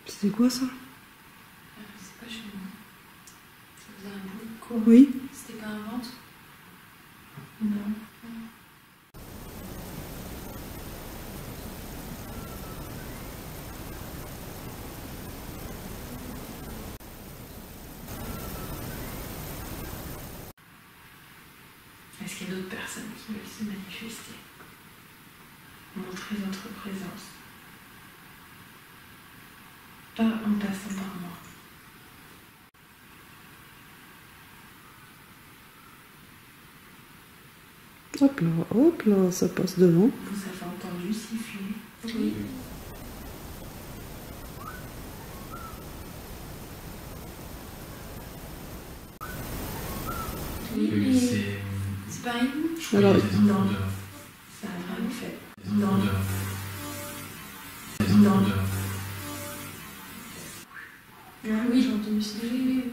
C'est quoi ça? C'est pas chez moi. Ça faisait un bruit. Quoi? Oui. C'était pas un ventre? Non. Est-ce qu'il y a d'autres personnes qui veulent se manifester? Montrez votre présence. Pas en passant par moi. Hop là, ça passe devant. Vous avez entendu siffler? Oui. Oui, mais c'est pareil. Alors, Non. Ça a rien fait. Non. Non. Oui, j'ai entendu ça. Oui.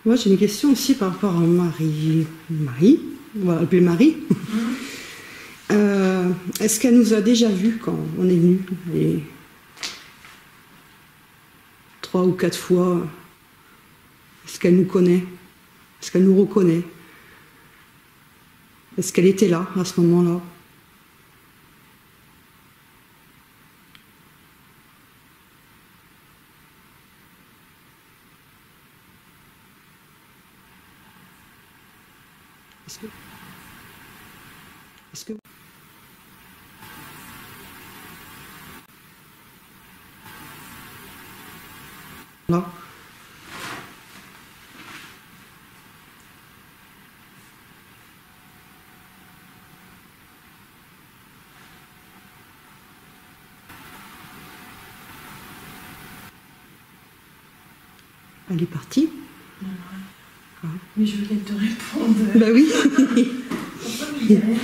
moi j'ai une question aussi par rapport à Marie, on va l'appeler Marie. Est-ce qu'elle nous a déjà vus quand on est venu les 3 ou 4 fois? Est-ce qu'elle nous connaît? Est-ce qu'elle nous reconnaît? Est-ce qu'elle était là à ce moment-là? Est-ce que Là. Elle est partie. Non, Ah. mais je voulais te répondre. Bah oui. Pourquoi vous dites rien?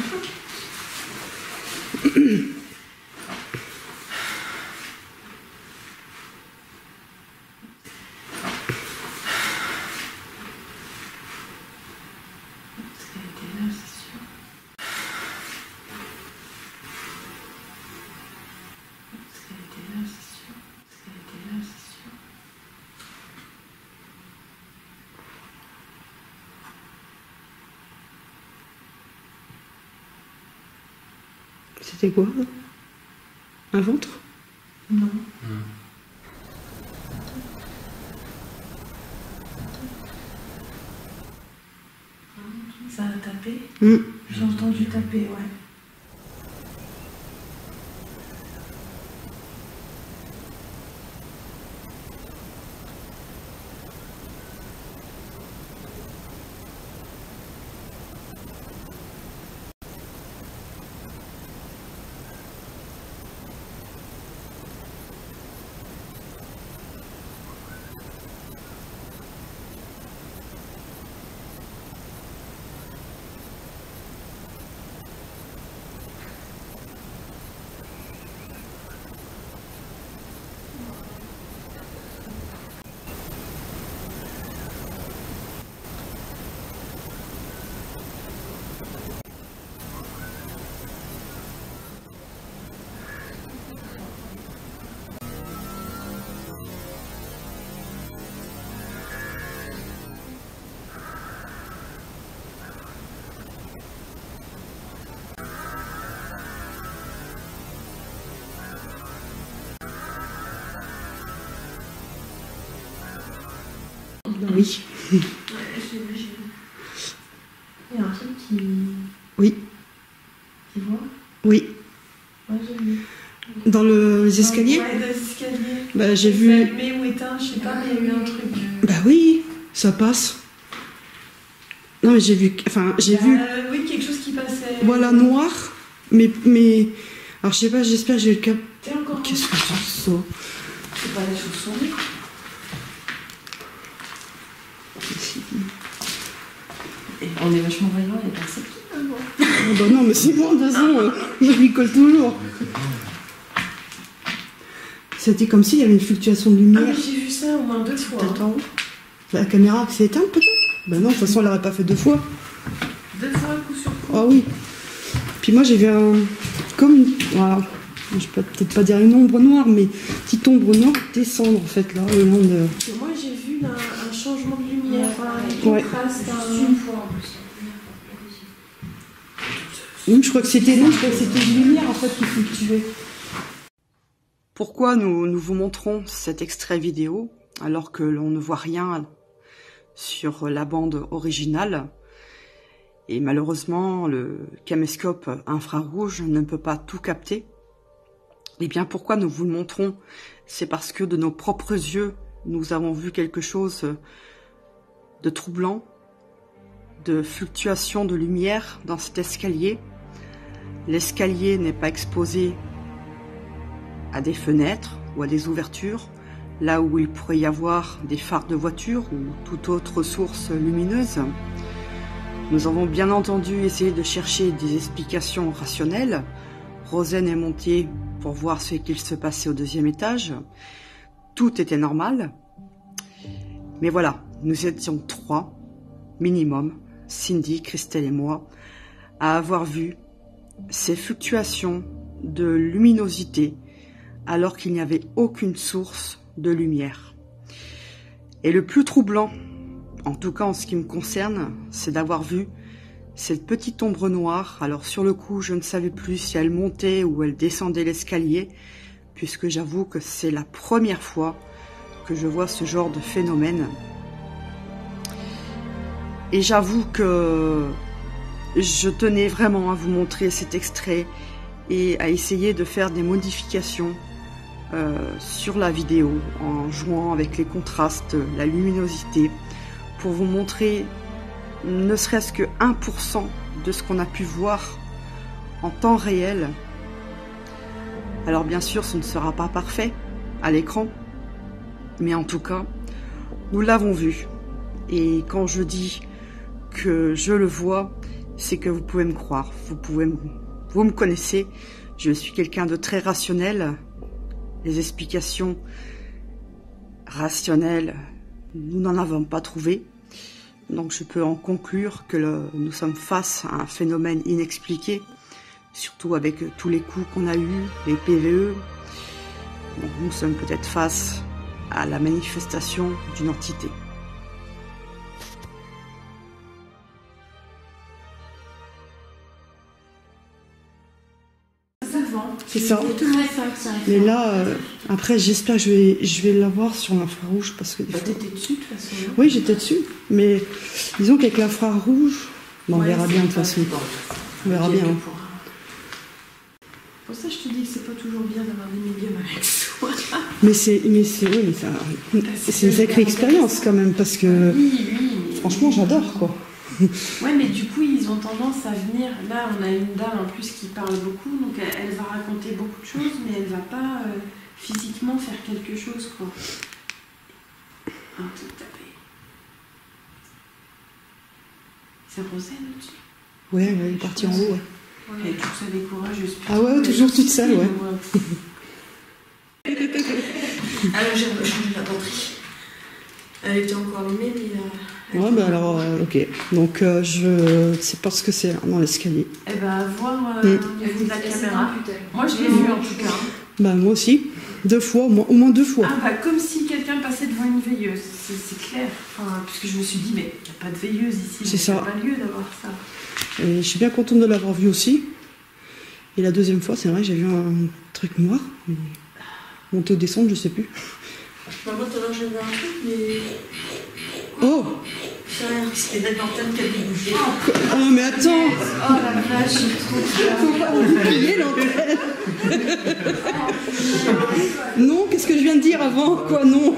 Parce qu'elle était là, c'est sûr. Parce qu'elle était là, c'est sûr. Parce qu'elle était là, c'est sûr. C'était quoi? Un ventre? Non. Ça a tapé? J'ai entendu taper, ouais. Oui. Il y a un truc qui... Oui. Qui voit? Oui. Ouais, j'ai vu. Dans les escaliers? Ouais, dans les escaliers. Bah, j'ai C'est vu. allumé ou éteint, je sais pas, mais il y a eu un truc. Bah oui, ça passe. Non, mais j'ai vu. Enfin, j'ai vu. Oui, quelque chose qui passait. Voilà, noir. Mais. Alors, je sais pas, j'espère que j'ai le cap. T'es encore. Qu'est-ce que c'est ça? C'est pas des chaussons. Et on est vachement vaillants, il y a personne qui va voir. Oh bah non, mais c'est bon, de toute façon, je m'y colle toujours. C'était comme s'il y avait une fluctuation de Ah, lumière. mais j'ai vu ça au moins 2 fois. Peut-être en haut. La caméra s'est éteinte, peut-être? Bah non, de toute façon, elle l'aurait pas fait 2 fois. 2 fois, coup sur coup. Ah oui. Puis moi, j'ai vu un. Comme. Voilà. Je peux peut-être pas dire une ombre noire, mais petite ombre noire descendre, en fait, là, le long de. Parce que moi, j'ai vu là, un changement de lumière. Enfin, Ouais. une trace d'un. Une fois en plus. Oui, je crois que c'était une lumière, en fait, qui fluctuait. Pourquoi nous vous montrons cet extrait vidéo alors que l'on ne voit rien sur la bande originale? Et malheureusement, le caméscope infrarouge ne peut pas tout capter. Eh bien, pourquoi nous vous le montrons? C'est parce que de nos propres yeux, nous avons vu quelque chose de troublant, de fluctuation de lumière dans cet escalier. L'escalier n'est pas exposé à des fenêtres ou à des ouvertures, là où il pourrait y avoir des phares de voiture ou toute autre source lumineuse. Nous avons bien entendu essayé de chercher des explications rationnelles. Rosen est montée pour voir ce qu'il se passait au 2e étage. Tout était normal. Mais voilà, nous étions 3, minimum, Cindy, Christelle et moi, à avoir vu ces fluctuations de luminosité alors qu'il n'y avait aucune source de lumière. Et le plus troublant, en tout cas en ce qui me concerne, c'est d'avoir vu cette petite ombre noire. Alors sur le coup, je ne savais plus si elle montait ou elle descendait l'escalier, puisque j'avoue que c'est la première fois que je vois ce genre de phénomène. Et j'avoue que je tenais vraiment à vous montrer cet extrait et à essayer de faire des modifications sur la vidéo en jouant avec les contrastes, la luminosité, pour vous montrer ne serait-ce que 1% de ce qu'on a pu voir en temps réel. Alors bien sûr, ce ne sera pas parfait à l'écran, mais en tout cas, nous l'avons vu. Et quand je dis que je le vois, c'est que vous pouvez me croire, vous me connaissez, je suis quelqu'un de très rationnel. Les explications rationnelles, nous n'en avons pas trouvé. Donc je peux en conclure que nous sommes face à un phénomène inexpliqué, surtout avec tous les coups qu'on a eus, les PVE. Donc nous sommes peut-être face à la manifestation d'une entité. C'est ça. Mais là, après, j'espère que je vais l'avoir sur l'infrarouge parce que. T'étais dessus de toute façon. Oui, j'étais dessus, mais disons qu'avec l'infrarouge, on verra bien de toute façon. On verra bien. Pour ça, je te dis que c'est pas toujours bien d'avoir des médiums avec soi. Mais c'est une sacrée expérience quand même parce que. Oui, franchement, j'adore quoi. Ouais, mais du coup, ils ont tendance à venir. Là, on a une dame en plus qui parle beaucoup, donc elle va raconter beaucoup de choses, mais elle va pas physiquement faire quelque chose, quoi. Un tout tapé. C'est Roselle au-dessus. Ouais, elle est partie en haut, ouais. Elle est toute seule et courageuse. Ah ouais, toujours toute seule, ouais. Alors j'ai changé la batterie. Elle était encore allumée, mais... Ouais, bah alors, ok. Donc, c'est parce que c'est dans l'escalier. Elle va voir au niveau de la caméra. Moi, je l'ai vue en tout cas. Bah, moi aussi. 2 fois, au moins 2 fois. Ah, bah, comme si quelqu'un passait devant une veilleuse. C'est clair. Enfin, puisque je me suis dit, mais il n'y a pas de veilleuse ici. C'est ça. Il n'y a pas lieu d'avoir ça. Et je suis bien contente de l'avoir vu aussi. Et la deuxième fois, c'est vrai, j'ai vu un truc noir. Monter ou descendre, je sais plus. Bah, moi, tout à l'heure, j'ai vu un truc, mais... Oh! C'est rien, c'était l'antenne qui avait bougé. Ah, mais attends! Oh la vache, j'ai trop peur. Faut pas oublier l'antenne! Non, qu'est-ce que je viens de dire avant? Quoi, non?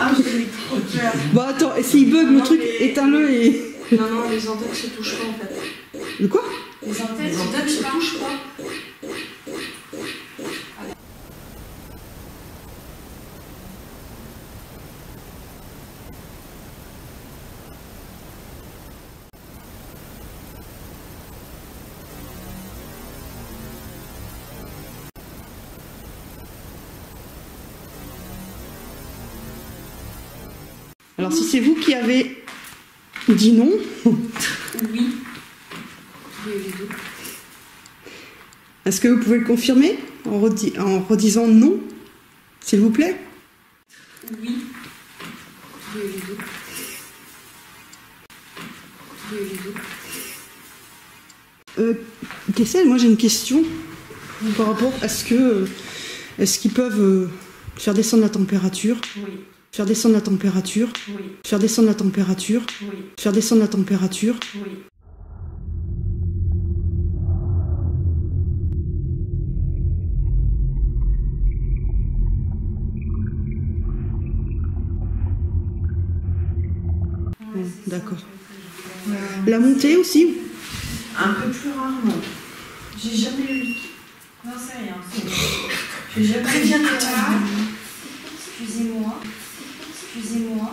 Ah, j'ai trop peur. Bah attends, et s'il bug le truc, éteins-le et... Non, les antennes se touchent pas en fait. De quoi? Les antennes se touchent pas. Alors si c'est vous qui avez dit non... Oui. Est-ce que vous pouvez le confirmer en redisant non, s'il vous plaît? Oui. Kessel, moi j'ai une question par rapport à est-ce qu'ils peuvent faire descendre la température? Oui. Faire descendre la température? Oui. Faire descendre la température? Oui. Faire descendre la température? Oui. D'accord. La montée aussi? Un peu plus rarement. J'ai jamais eu. Non, c'est rien. J'ai jamais eu. Excusez-moi. Excusez-moi.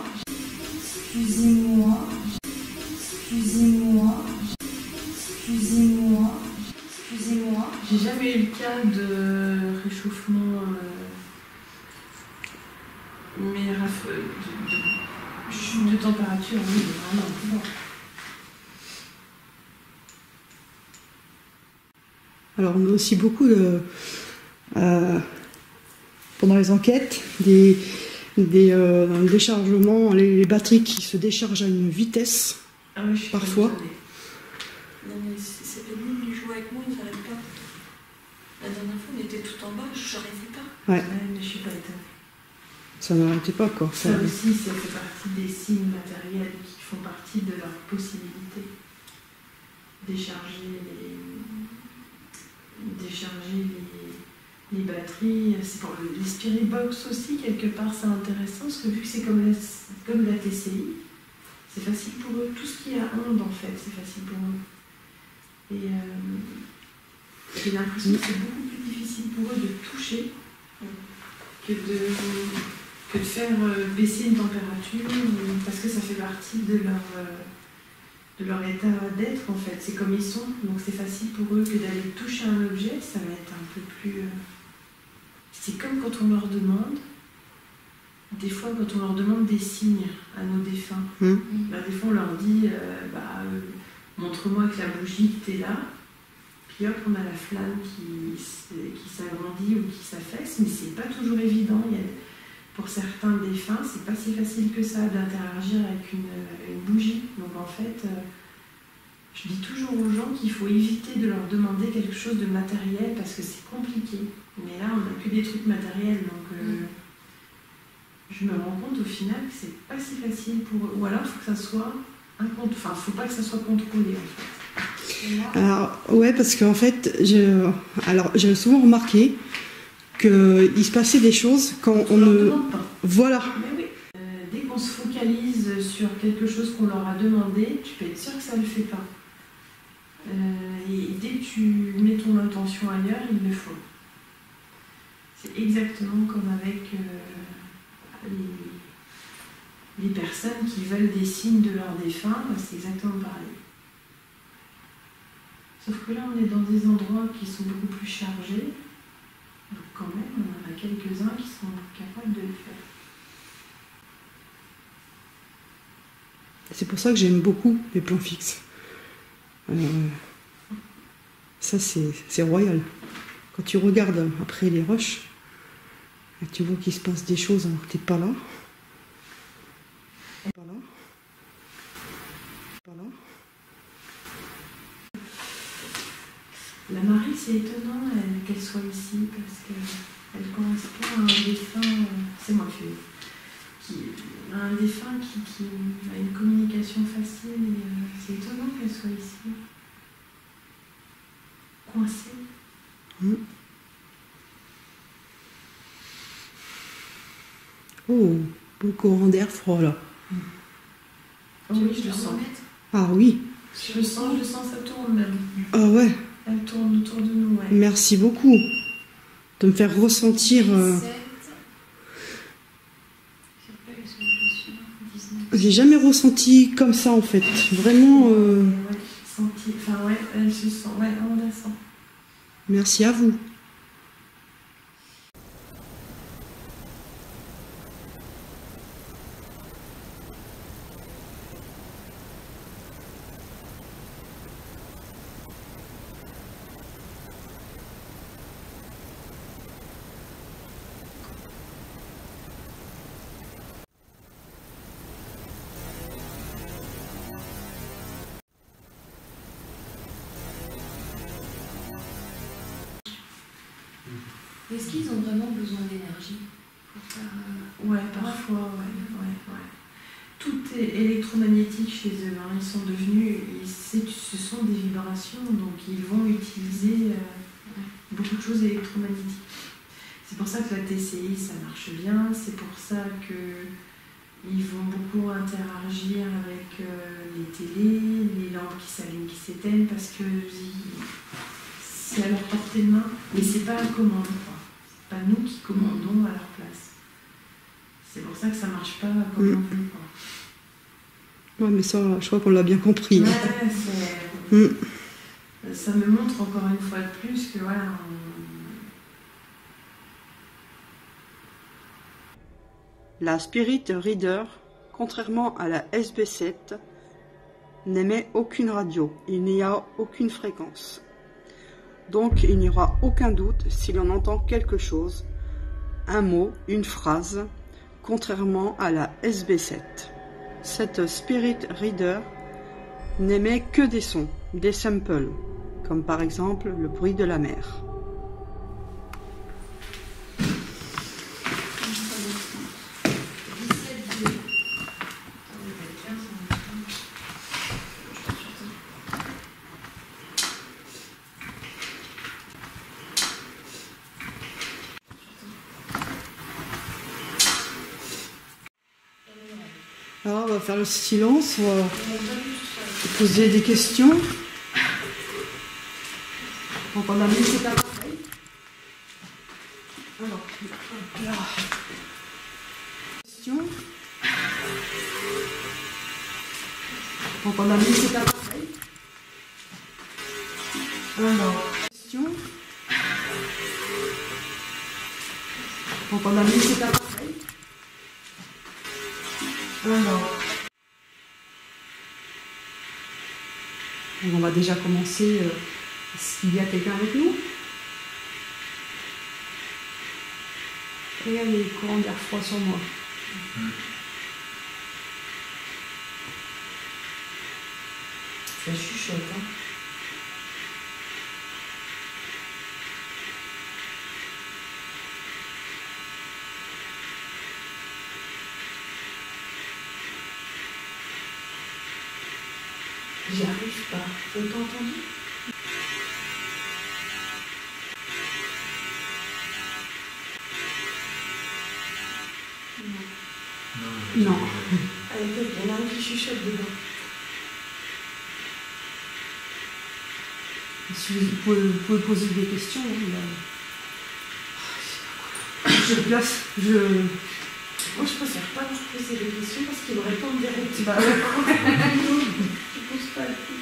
Excusez-moi. Excusez-moi. Excusez-moi. Excusez-moi. J'ai jamais eu le cas de réchauffement. Mais chute de température, oui, vraiment. Bon. Alors on a aussi beaucoup de... pendant les enquêtes, des déchargements, les batteries qui se déchargent à une vitesse, Ah oui, je suis parfois. Non, mais c'est pénible, ils jouent avec moi, ils n'arrêtent pas. La dernière fois, on était tout en bas, je n'arrivais pas. Ouais. Ouais, mais je suis pas étonnée. Ça n'arrêtait pas quoi. Ça aussi, ça fait partie des signes matériels qui font partie de leur possibilité. Décharger les batteries, c'est pour les Spirit Box aussi, quelque part c'est intéressant, parce que vu que c'est comme la TCI, c'est facile pour eux. Tout ce qui est à ondes, en fait, c'est facile pour eux. Et j'ai l'impression que c'est beaucoup plus difficile pour eux de toucher que de faire baisser une température, parce que ça fait partie de leur état d'être, en fait. C'est comme ils sont, donc c'est facile pour eux que d'aller toucher un objet, ça va être un peu plus... C'est comme quand on leur demande, des fois quand on leur demande des signes à nos défunts, des fois on leur dit, montre-moi avec la bougie que tu es là, puis hop, on a la flamme qui s'agrandit ou qui s'affaisse, mais c'est pas toujours évident. Pour certains défunts, c'est pas si facile que ça d'interagir avec une bougie. Donc en fait, je dis toujours aux gens qu'il faut éviter de leur demander quelque chose de matériel parce que c'est compliqué. Mais là, on n'a que des trucs matériels, donc je me rends compte au final que c'est pas si facile pour eux. Ou alors, il faut que ça soit faut pas que ça soit contrôlé en fait. Alors, ouais, parce qu'en fait, j'ai souvent remarqué qu'il se passait des choses quand on ne... demande pas. Voilà. Mais oui. Dès qu'on se focalise sur quelque chose qu'on leur a demandé, tu peux être sûr que ça ne le fait pas. Et dès que tu mets ton intention ailleurs, il le faut. C'est exactement comme avec les personnes qui veulent des signes de leurs défunts, c'est exactement pareil. Sauf que là, on est dans des endroits qui sont beaucoup plus chargés. Donc quand même, on en a quelques-uns qui sont capables de le faire. C'est pour ça que j'aime beaucoup les plans fixes. Ça, c'est royal. Quand tu regardes après les roches, tu vois qu'il se passe des choses alors que tu n'es pas là. Pas là. Pas là. La Marie, c'est étonnant qu'elle soit ici parce qu'elle correspond à un défunt, c'est moi qui a un défunt qui a une communication facile et c'est étonnant qu'elle soit ici. Coincée. Oh, beau courant d'air froid là. Oh oui, je le sens. Ah oui. Je le sens, ça tourne même. Ah ouais. Elle tourne autour de nous, ouais. Merci beaucoup de me faire ressentir. J'ai jamais ressenti comme ça en fait. Vraiment. Elle se sent, on la sent. Merci à vous. Est-ce qu'ils ont vraiment besoin d'énergie pour faire... Ouais, parfois, ouais. Tout est électromagnétique chez eux. Hein. Ils sont devenus... Ce sont des vibrations, donc ils vont utiliser beaucoup de choses électromagnétiques. C'est pour ça que la TCI, ça marche bien. C'est pour ça qu'ils vont beaucoup interagir avec les télés, les lampes qui s'allument, qui s'éteignent, parce que c'est à leur portée de main, mais c'est pas à commande, quoi. C'est pas nous qui commandons à leur place. C'est pour ça que ça marche pas comme on veut, quoi. Ouais, mais ça, je crois qu'on l'a bien compris. Ouais, ça me montre encore une fois de plus que voilà. La Spirit Reader, contrairement à la SB7, n'émet aucune radio. Il n'y a aucune fréquence. Donc il n'y aura aucun doute si l'on entend quelque chose, un mot, une phrase, contrairement à la SB7. Cette Spirit Reader n'émet que des sons, des samples, comme par exemple le bruit de la mer. Alors, on va faire le silence, on va poser des questions. Donc on a mis cet appareil. Alors, là. Question. Donc on a mis cet appareil. Alors, question. Donc on a mis cet appareil. Alors. Donc on va déjà commencer. Est-ce qu'il y a quelqu'un avec nous? Regardez les courants d'air froid sur moi. Ça chuchote, hein. J'y arrive pas. Vous n'avez pas entendu? Non. Allez, il y en a un qui chuchote dedans. Si vous pouvez poser des questions. Je place. Moi, je préfère pas vous poser des questions parce qu'ils me répondent directement. Bah, Je pose pas les questions.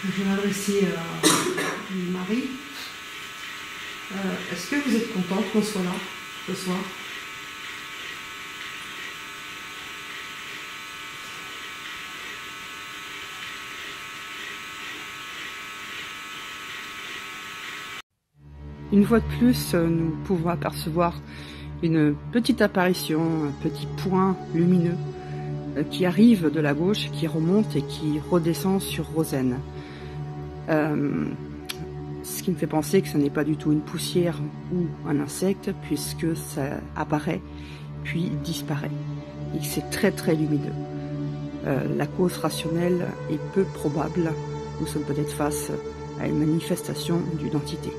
je vais m'adresser à Marie. Est-ce que vous êtes contente qu'on soit là ce soir? Une fois de plus, nous pouvons apercevoir une petite apparition, un petit point lumineux qui arrive de la gauche, qui remonte et qui redescend sur Rosen. Ce qui me fait penser que ce n'est pas du tout une poussière ou un insecte, puisque ça apparaît puis disparaît et que c'est très très lumineux. La cause rationnelle est peu probable. Nous sommes peut-être face à une manifestation d'une entité.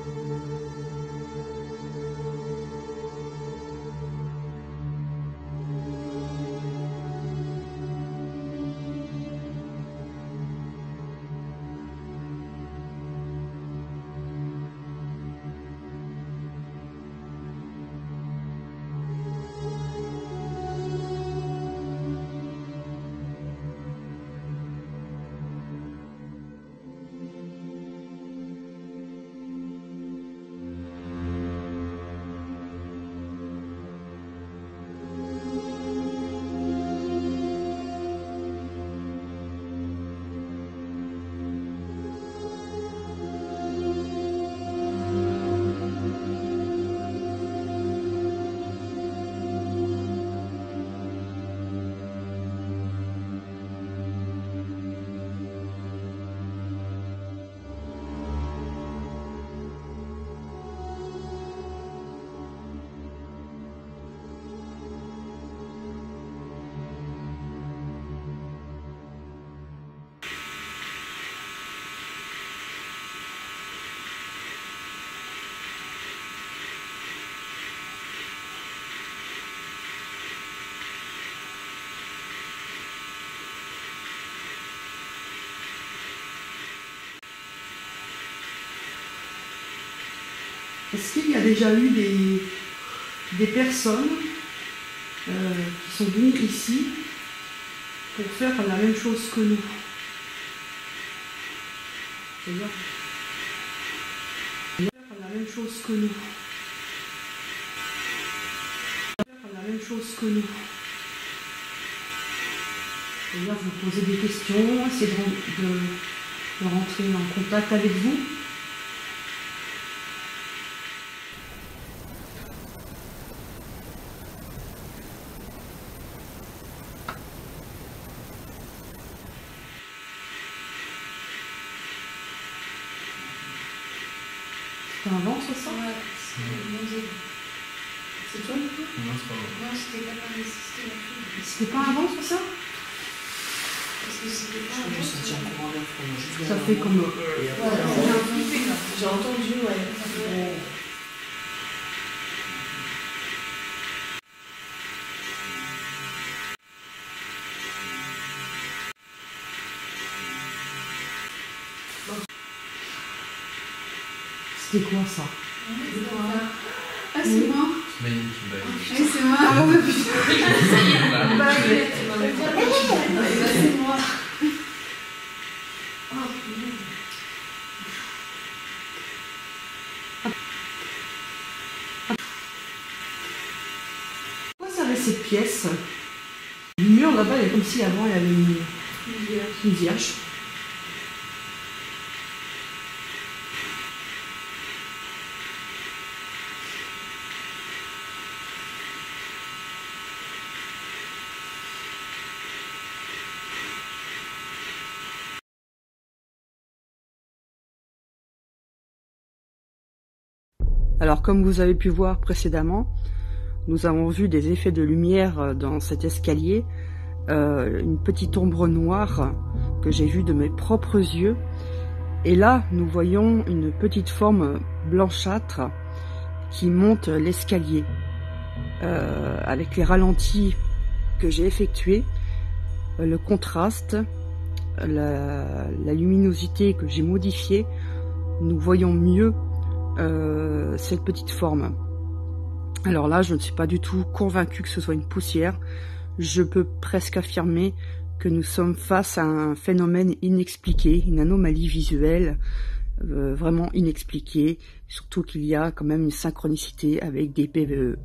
Est-ce qu'il y a déjà eu des personnes qui sont venues ici pour faire la même chose que nous? C'est-à-dire faire la même chose que nous. Faire la même chose que nous. C'est-à-dire vous posez des questions, essayer de rentrer en contact avec vous. C'est un ventre, ça? Ouais, c'est toi du coup? Non, c'est pas vrai. Non, c'était pas pareil, c'était la fille. C'était pas un ventre, ça? Parce que c'était pas un J'ai ventre. senti un courant d'air froid, juste Ça derrière fait moi. comme... Et après, J'ai entendu, ouais. C'était quoi ça? Ah, c'est moi. C'est moi. Ah ouais, putain. C'est moi. Pourquoi ça avait cette pièce? Le mur là-bas, il est comme si avant il y avait une vierge. Alors comme vous avez pu voir précédemment, nous avons vu des effets de lumière dans cet escalier, une petite ombre noire que j'ai vue de mes propres yeux. Et là, nous voyons une petite forme blanchâtre qui monte l'escalier. Avec les ralentis que j'ai effectués, le contraste, la luminosité que j'ai modifiée, nous voyons mieux cette petite forme. Alors là, je ne suis pas du tout convaincue que ce soit une poussière. Je peux presque affirmer que nous sommes face à un phénomène inexpliqué, une anomalie visuelle vraiment inexpliquée, surtout qu'il y a quand même une synchronicité avec des PVE.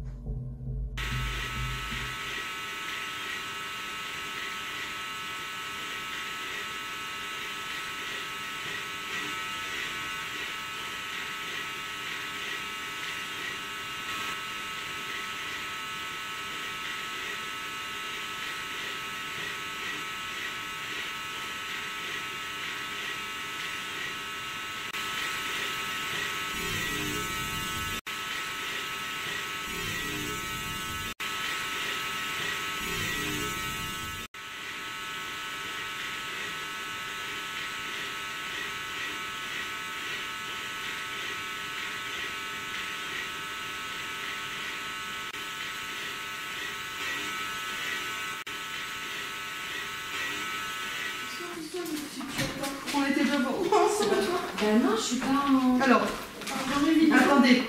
On était déjà bon. C'est pas toi? Ben non, je suis pas en. Alors, attendez.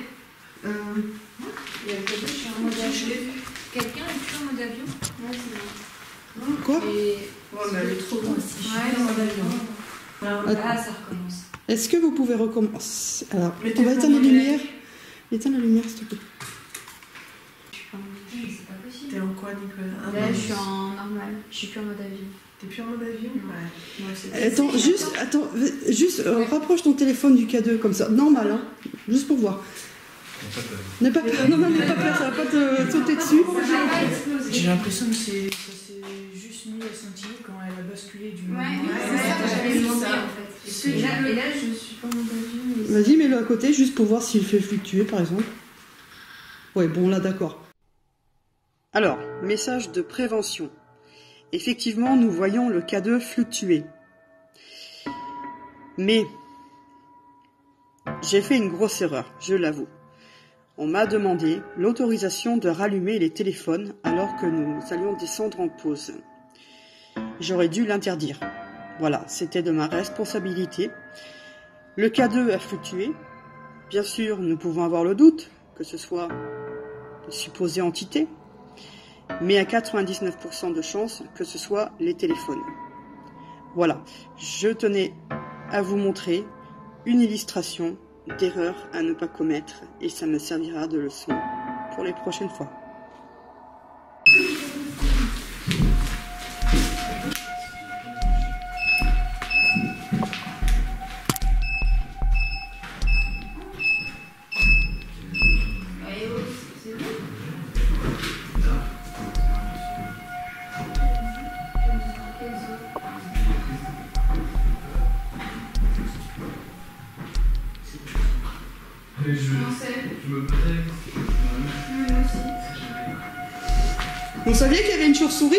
Il y a quelqu'un, je suis en mode avion. Quelqu'un est plus en mode avion? Ouais, c'est bon. Quoi? Ouais, mais elle est trop loin aussi. Je suis en mode avion. Alors, là, ça recommence. Est-ce que vous pouvez recommencer? Alors, on va éteindre la lumière. Éteins la lumière, s'il te plaît. C'est pas possible. T'es en quoi, Nicolas? Là, je suis en normal. Je suis plus en mode avion. T'es plus en mode avion? Ouais. Attends, juste rapproche ton téléphone du K2 comme ça. Normal, hein. Juste pour voir. N'aie pas peur. Non, n'aie pas peur, ça va pas te sauter dessus. J'ai l'impression que ça s'est juste mis à scintiller quand elle a basculé du Ouais, moment. c'est ça que j'avais demandé en fait. Et là, je suis pas en mode avion. Vas-y, mets-le à côté, juste pour voir s'il fait fluctuer, par exemple. Ouais, bon, là, d'accord. Alors, message de prévention. Effectivement, nous voyons le K2 fluctuer. Mais, j'ai fait une grosse erreur, je l'avoue. On m'a demandé l'autorisation de rallumer les téléphones alors que nous allions descendre en pause. J'aurais dû l'interdire. Voilà, c'était de ma responsabilité. Le K2 a fluctué. Bien sûr, nous pouvons avoir le doute que ce soit de supposées entités, mais à 99% de chances que ce soit les téléphones. Voilà, je tenais à vous montrer une illustration d'erreurs à ne pas commettre et ça me servira de leçon pour les prochaines fois. Vous saviez qu'il y avait une chauve-souris?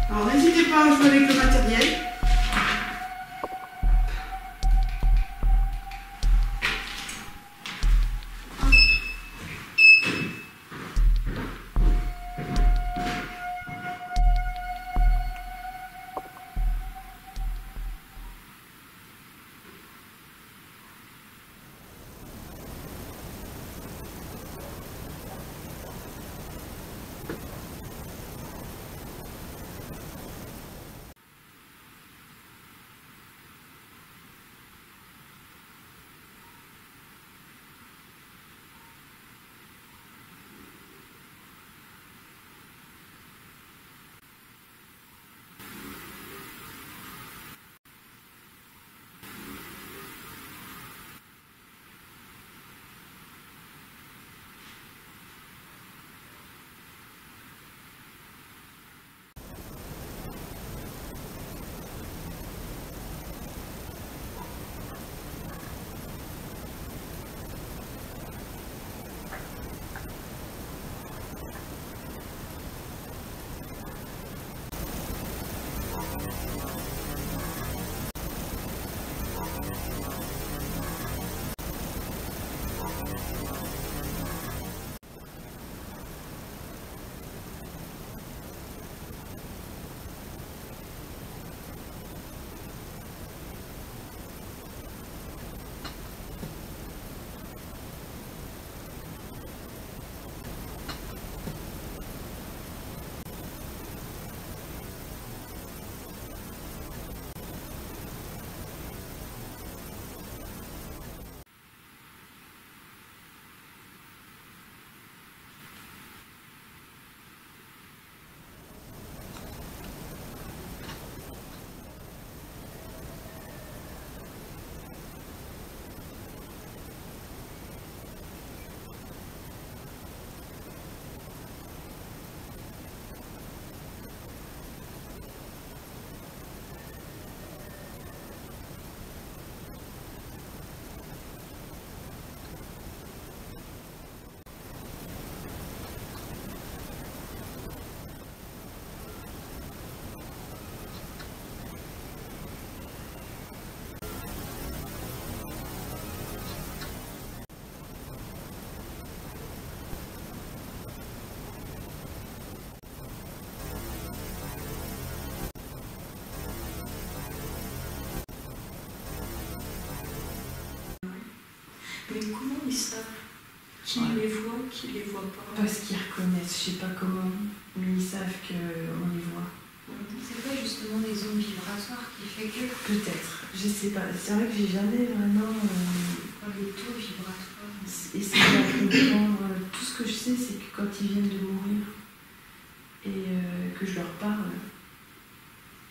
Alors n'hésitez pas à jouer avec le matériel. savent qui les voit, qui les voit pas? Parce qu'ils reconnaissent, je sais pas comment, mais ils savent qu'on les voit. C'est pas justement les ondes vibratoires qui fait que... Peut-être, je sais pas. C'est vrai que j'ai jamais vraiment... les taux vibratoires. Essayé de comprendre. Tout ce que je sais, c'est que quand ils viennent de mourir et que je leur parle,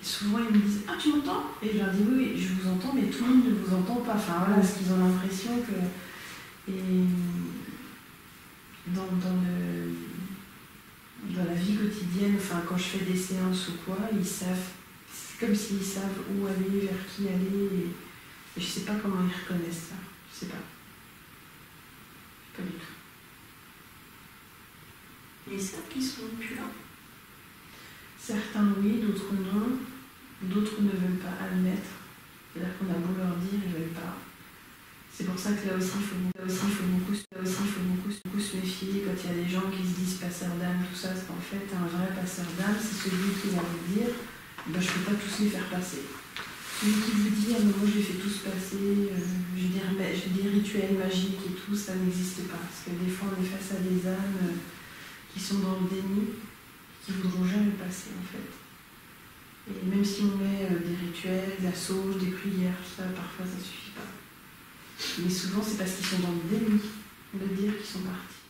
souvent ils me disent « Ah, tu m'entends ?» Et je leur dis « Oui, oui, je vous entends, mais tout le monde ne vous entend pas. » Enfin voilà, parce qu'ils ont l'impression que... Et dans la vie quotidienne, enfin quand je fais des séances ou quoi, ils savent, c'est comme s'ils savent où aller, vers qui aller, et je sais pas comment ils reconnaissent ça, je sais pas. Pas du tout. Ils savent qu'ils sont plus là. Certains oui, d'autres non, d'autres ne veulent pas admettre, c'est-à-dire qu'on a beau leur dire, ils ne veulent pas. C'est pour ça que là aussi, il faut beaucoup se méfier quand il y a des gens qui se disent passeurs d'âme, tout ça, c'est qu'en fait, un vrai passeur d'âme, c'est celui qui va vous dire ben, je ne peux pas tous les faire passer. Celui qui vous dit moi j'ai fait tout se passer, j'ai des rituels magiques et tout, ça n'existe pas. Parce que des fois, on est face à des âmes qui sont dans le déni, qui ne voudront jamais passer en fait. Et même si on met des rituels, de la sauge, des prières, tout ça, parfois ça ne suffit pas. Mais souvent, c'est parce qu'ils sont dans le déni de dire qu'ils sont partis.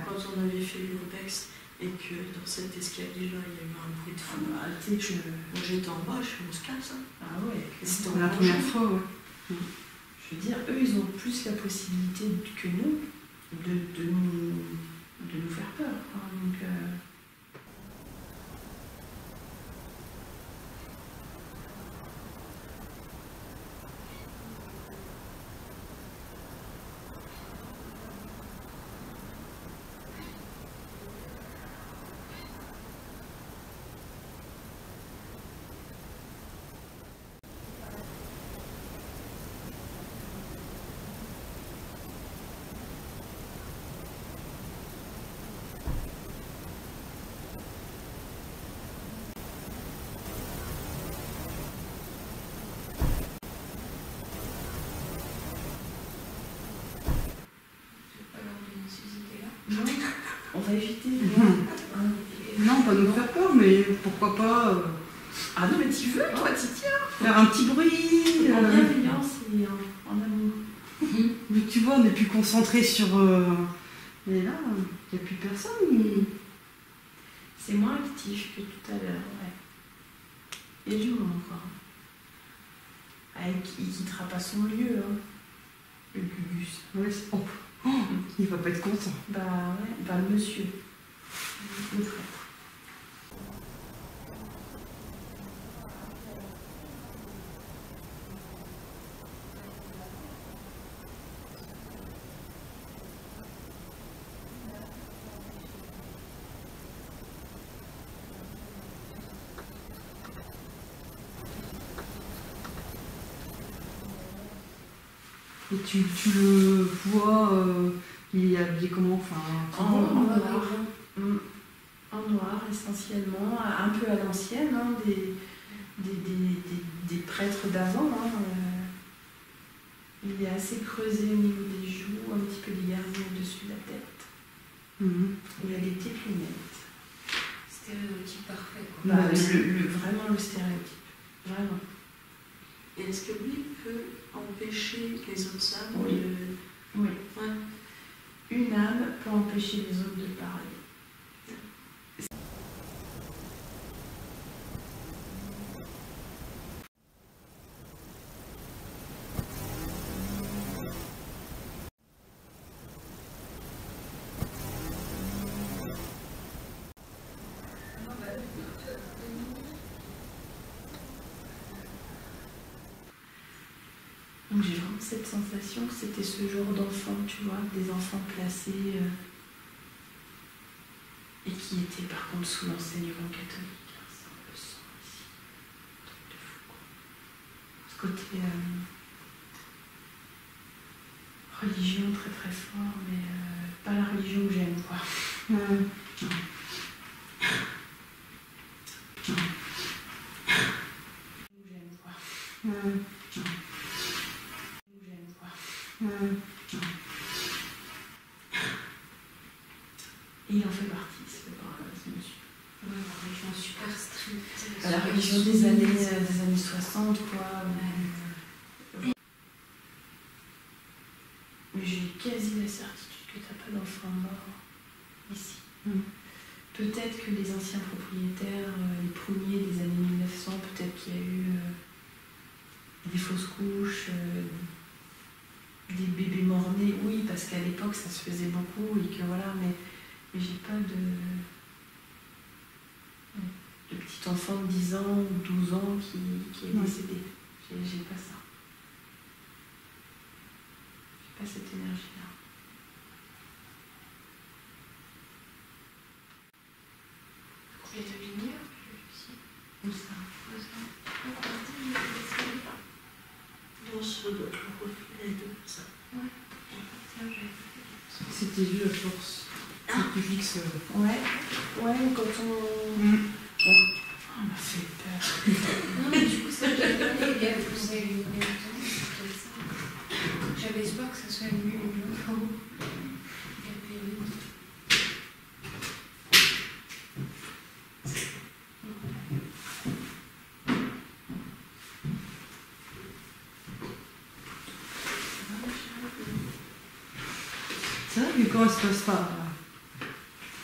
Quand on avait fait l'urbex et que dans cet escalier-là, il y a eu un bruit de fou. Moi j'étais en bas, je suis on se casse. Ah ouais, C'était la première fois, ouais. Je veux dire, eux, ils ont plus la possibilité que nous de nous faire peur. Hein. Donc, non, on va éviter. Non, pas nous faire peur, mais pourquoi pas... Ah non, mais tu veux, toi, tu tiens. Faire un petit bruit. En bienveillance et en amour. Mais tu vois, on est plus concentré sur... Mais là, il n'y a plus personne. C'est moins actif que tout à l'heure, ouais. Il y a du monde encore. Il ne quittera pas son lieu, hein, le Gugus. Ouais, il va pas être content. Bah ouais, le monsieur, le prêtre. Et tu le vois, il est habillé comment, enfin, en noir. En noir, essentiellement, un peu à l'ancienne, hein, des prêtres d'avant. Hein, il est assez creusé au niveau des joues, un petit peu dégardé au-dessus de la tête. Il a des petites lunettes. Stéréotype parfait, quoi. Bah, vraiment le stéréotype. Vraiment. Et est-ce que lui peut empêcher les autres âmes Oui. Oui. Ouais. Une âme peut empêcher les autres de parler. Donc j'ai vraiment cette sensation que c'était ce genre d'enfants, tu vois, des enfants placés et qui étaient par contre sous l'enseignement catholique. Hein, ça on le sent ici. Un truc de fou, quoi. Ce côté religion très très fort, mais pas la religion que j'aime, quoi. Et il en fait partie, ce monsieur. Ouais, la religion super stricte. La religion des années 60, quoi. Mais j'ai quasi la certitude que t'as pas d'enfant mort ici. Peut-être que les anciens propriétaires, les premiers des années 1900, peut-être qu'il y a eu des fausses couches, des bébés morts-nés, oui, parce qu'à l'époque ça se faisait beaucoup et que voilà, mais j'ai pas de petit enfant de 10 ans ou 12 ans qui est décédé. J'ai pas ça. J'ai pas cette énergie-là. Combien de lumière ici? Où ça? Non, ça doit être le reflet de ça. Ouais. C'est tes yeux à force. Tu fixes. Ouais, quand on... On m'a fait peur. Non, mais du coup, ça, j'ai pas les gars, vous avez une j'avais espoir que ça soit mieux longtemps. C'est vrai que quand il se passe pas.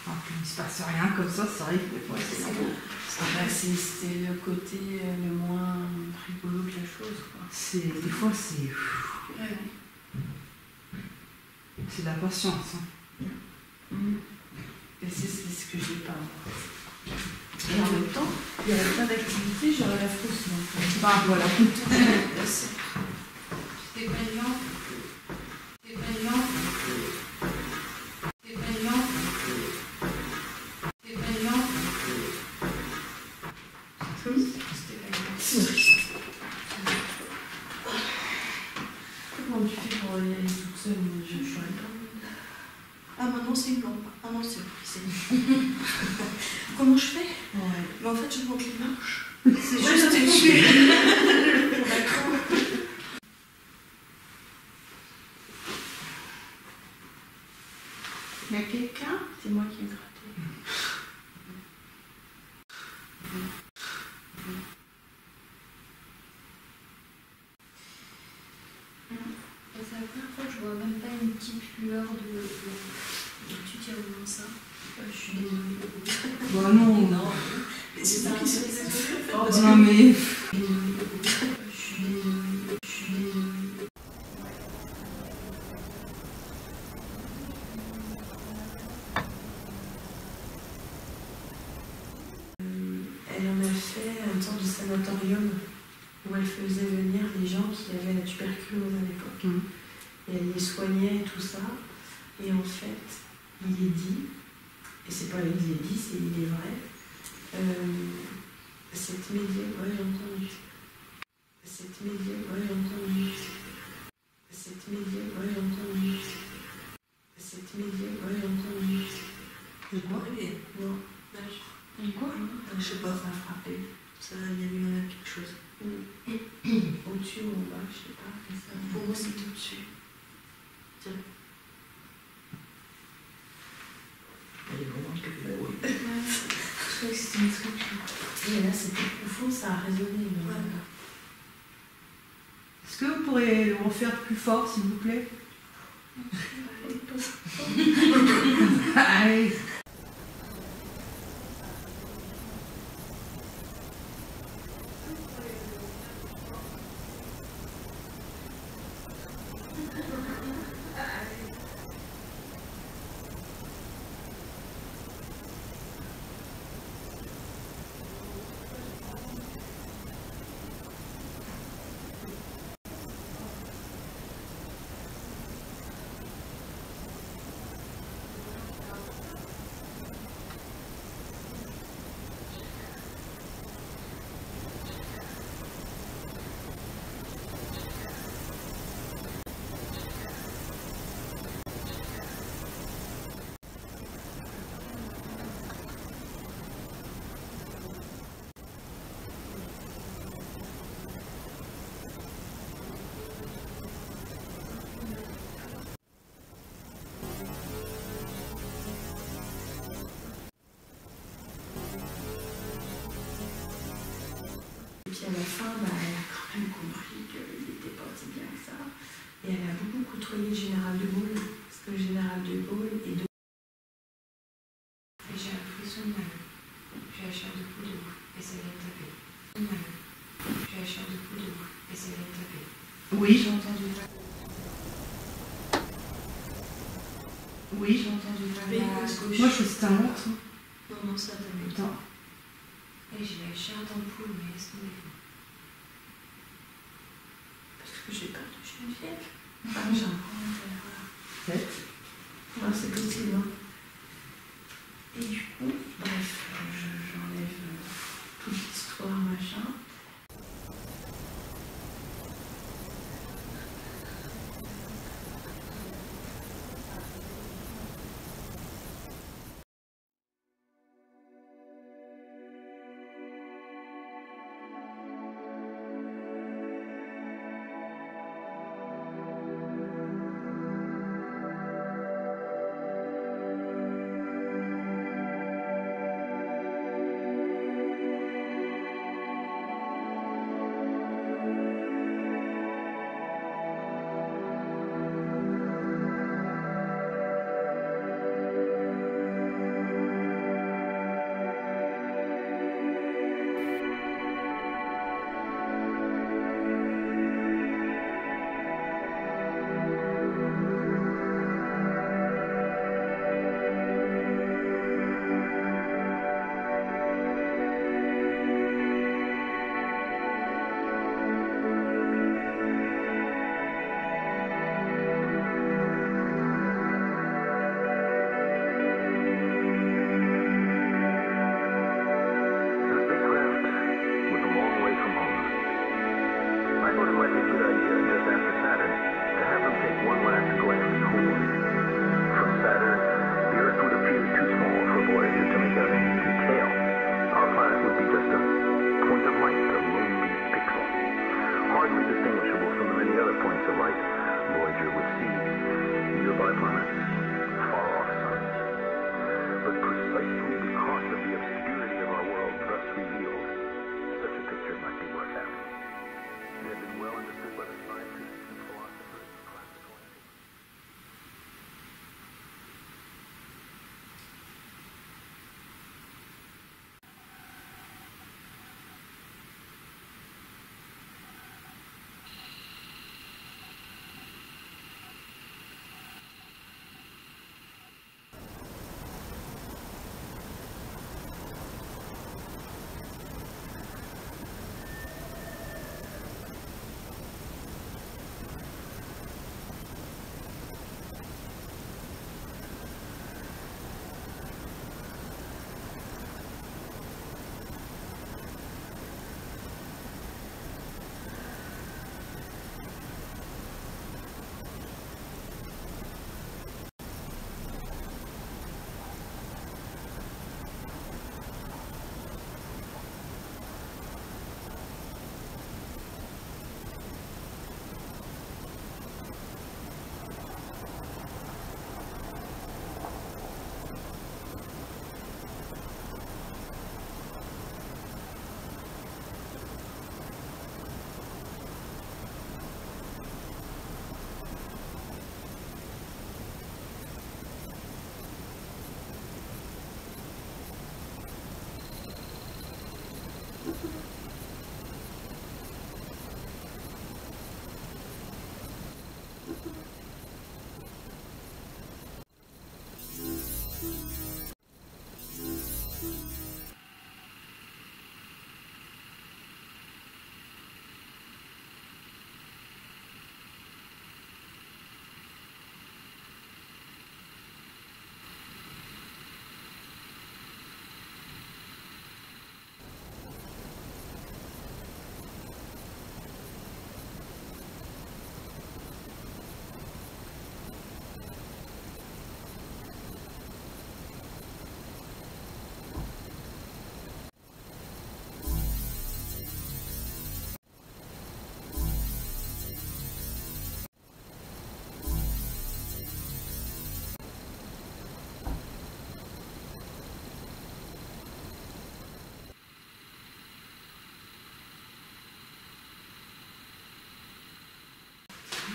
Quand il se passe rien comme ça arrive des fois. C'est le côté le moins rigolo de la chose, quoi. Des fois, c'est. Ouais. C'est de la patience. Et c'est ce que j'ai pas, moi. Et en même temps, il y avait plein d'activités, j'aurais la frousse. Bah voilà. Des prégnants. Des prégnants. Des prégnants. Des prégnants. Comment tu fais pour y aller toute seule? Je ne saurais pas. Ah, maintenant c'est une lampe. Ah non, c'est Comment je fais? Ouais. Mais en fait, je monte les marches. C'est Ouais, juste je dessus. Il y a quelqu'un? C'est moi qui ai gratté. C'est la première fois que je vois même pas une petite lueur de. Tu tiens vraiment ça? Je suis désolée. Bah non. Non. Mais c'est ça qui se fait. Non mais. Je suis désolée. Je suis désolée. Elle en a fait une sorte de sanatorium où elle faisait venir des gens qui avaient la tuberculose à l'époque. Et elle les soignait et tout ça. Et en fait, il est dit, et c'est pas il est dit, c'est il est vrai, cette médium, ouais j'ai entendu. Cette médium, ouais j'ai entendu. Cette médium, ouais j'ai entendu. Cette médium, ouais j'ai entendu. Je crois rien. Non. Quoi? Je sais pas. Ça a frappé. Ça, il y a eu quelque chose. Au-dessus ou en bas, je sais pas. Mais ça... Pour moi, c'est tout dessus. Tiens. Elle est vraiment quelque chose. Je crois que c'était une truc. Et là, c'était profond, ça a résonné. Mais... Ouais. Est-ce que vous pourrez le refaire plus fort, s'il vous plaît? Allez. puis à la fin, elle a quand même compris qu'il n'était pas si bien que ça. Et elle a beaucoup côtoyé le général de Gaulle, parce que le général de Gaulle est de... Et j'ai un frisson de mal. J'ai la chair de poule, et ça vient me taper. J'ai la chair de poule, et ça vient me taper. Oui. J'ai entendu ça. Oui. J'ai entendu Mais parler à gauche. moi, je fais c'était un monstre. Non, non, ça t'a mis. Putain. Et j'ai la chair dans le poule, mais laisse tomber. Parce que j'ai peur de Geneviève. Ah, j'ai un commentaire. Peut-être. Ouais, c'est possible. Hein. Et du coup, bref, j'enlève toute l'histoire, machin.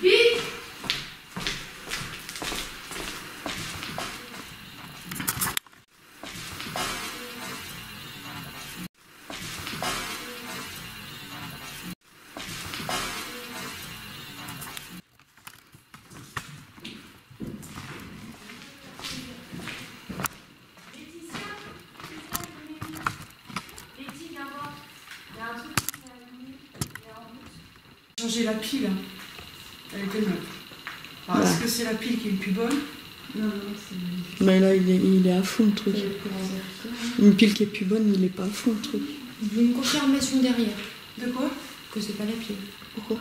Vite! Changer la pile, elle était neuve. Alors, est-ce que c'est la pile qui est le plus bonne? Non, c'est... Mais là, il est à fond le truc. Une pile qui est plus bonne, il est pas à fond le truc. Il y a une confirmation derrière. De quoi? Que c'est pas la pile. Pourquoi?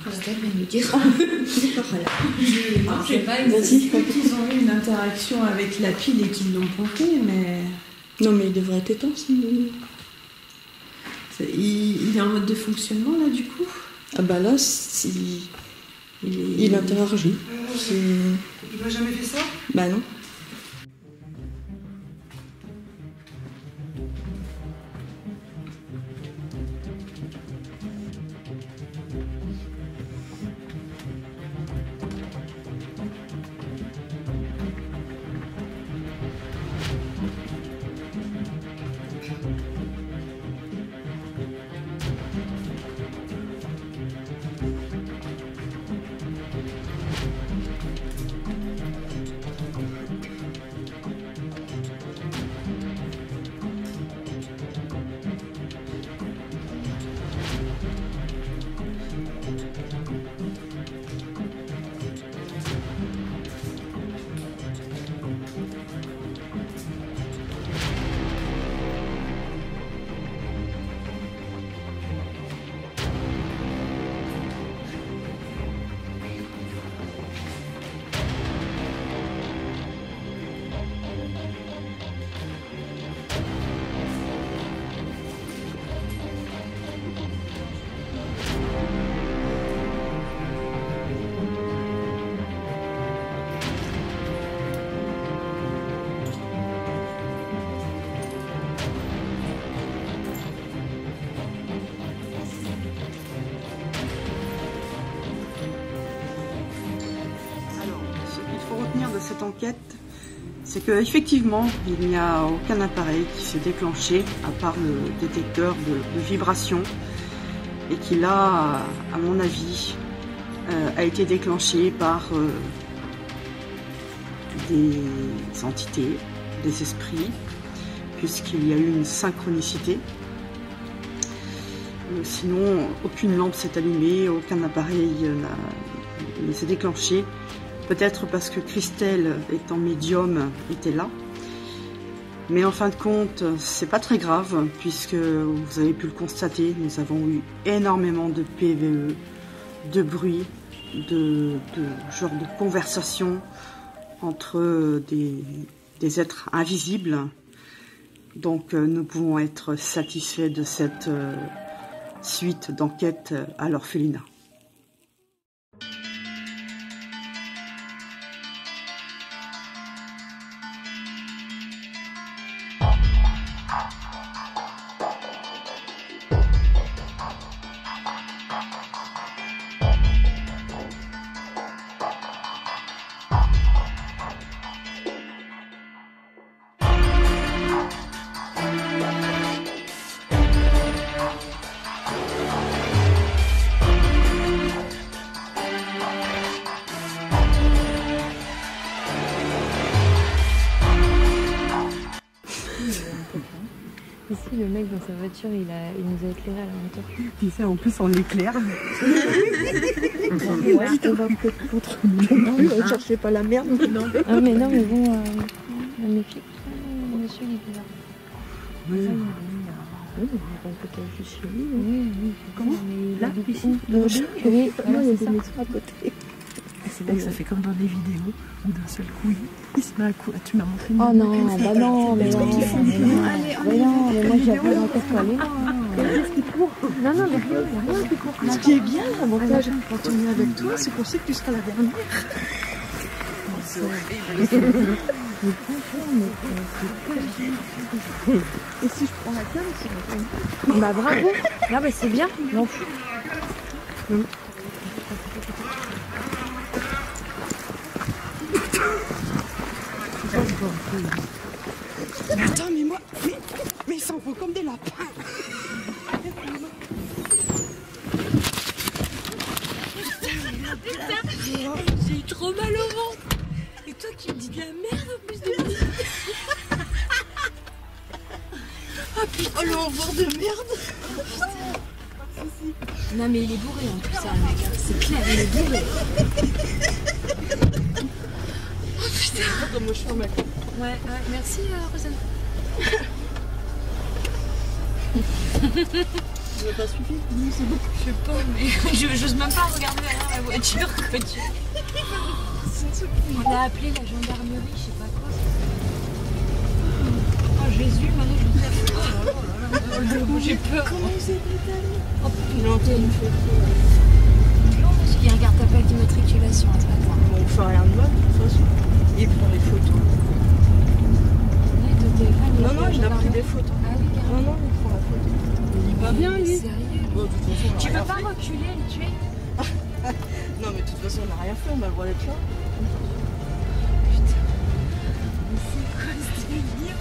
Christelle vient de me dire. Voilà. Non, c'est pas Vas-y. qu'ils ont eu une interaction avec la pile et qu'ils l'ont pompée, mais... Non, mais il devrait être éteint, sinon. Il est en mode de fonctionnement, là, du coup? Ah bah là, il interagit. Il m'a jamais fait ça? Bah non. De cette enquête, c'est qu'effectivement, il n'y a aucun appareil qui s'est déclenché à part le détecteur de vibration et qui là, à mon avis, a été déclenché par des entités, des esprits, puisqu'il y a eu une synchronicité. Sinon, aucune lampe s'est allumée, aucun appareil ne s'est déclenché. Peut-être parce que Christelle, étant médium, était là. Mais en fin de compte, c'est pas très grave, puisque vous avez pu le constater, nous avons eu énormément de PVE, de bruit, de genre de conversation entre des êtres invisibles. Donc nous pouvons être satisfaits de cette suite d'enquête à l'orphelinat. Ici, le mec dans sa voiture, il nous a éclairé à la moto. Puis ça, en plus, on l'éclaire. On va peut-être contre nous, ne cherchez pas la merde. Ah mais non, mais bon, magnifique. Monsieur, il est là. Oui, on va peut-être juste chez lui. Oui. Comment? Là, ici? Oui, voilà, il y a des maisons à côté. C'est vrai que ça fait comme dans des vidéos où d'un seul coup il se met à coup. Tu m'as montré une oh non, bah non, mais non. Voyons, mais moi j'ai pas l'enquête pour aller là. Qu'est-ce qui court? Non, mais rien qui court. Ce qui est bien, l'avantage quand on est avec toi, c'est qu'on sait que tu seras la dernière. Et si je prends la cam, c'est bah bravo. Non mais c'est bien. Non. Mais attends, mais moi, mais ils s'en vont comme des lapins. Putain, j'ai eu trop mal au ventre. Et toi qui me dis de la merde en plus de moi. Oh putain, oh le revoir de merde. Non mais il est bourré en plus, ça, mec. C'est clair, il est bourré. Oh putain. Comme moi je suis en mec. Ouais, merci Rosanne. Ça n'a pas suffi? Non, c'est bon. Je sais pas, mais j'ose même pas regarder derrière la voiture. Quoi, on a appelé la gendarmerie, je sais pas quoi. Oh Jésus, maintenant je me dis, oh là là, j'ai peur. Comment il s'est pétalé? Oh putain, il me fait trop. Il regarde ta plaque d'immatriculation à ce matin. Bon, on fait rien de mal de toute façon. Il prend les photos. Non, non, il a pris des photos. Ah oui, non, non, il prend la photo. Il va bien, lui. Sérieux? Bon, de toute façon, Tu veux pas reculer, le tuer? Non, mais de toute façon, on n'a rien fait, on a le droit d'être là. Putain. Mais c'est quoi ce délire?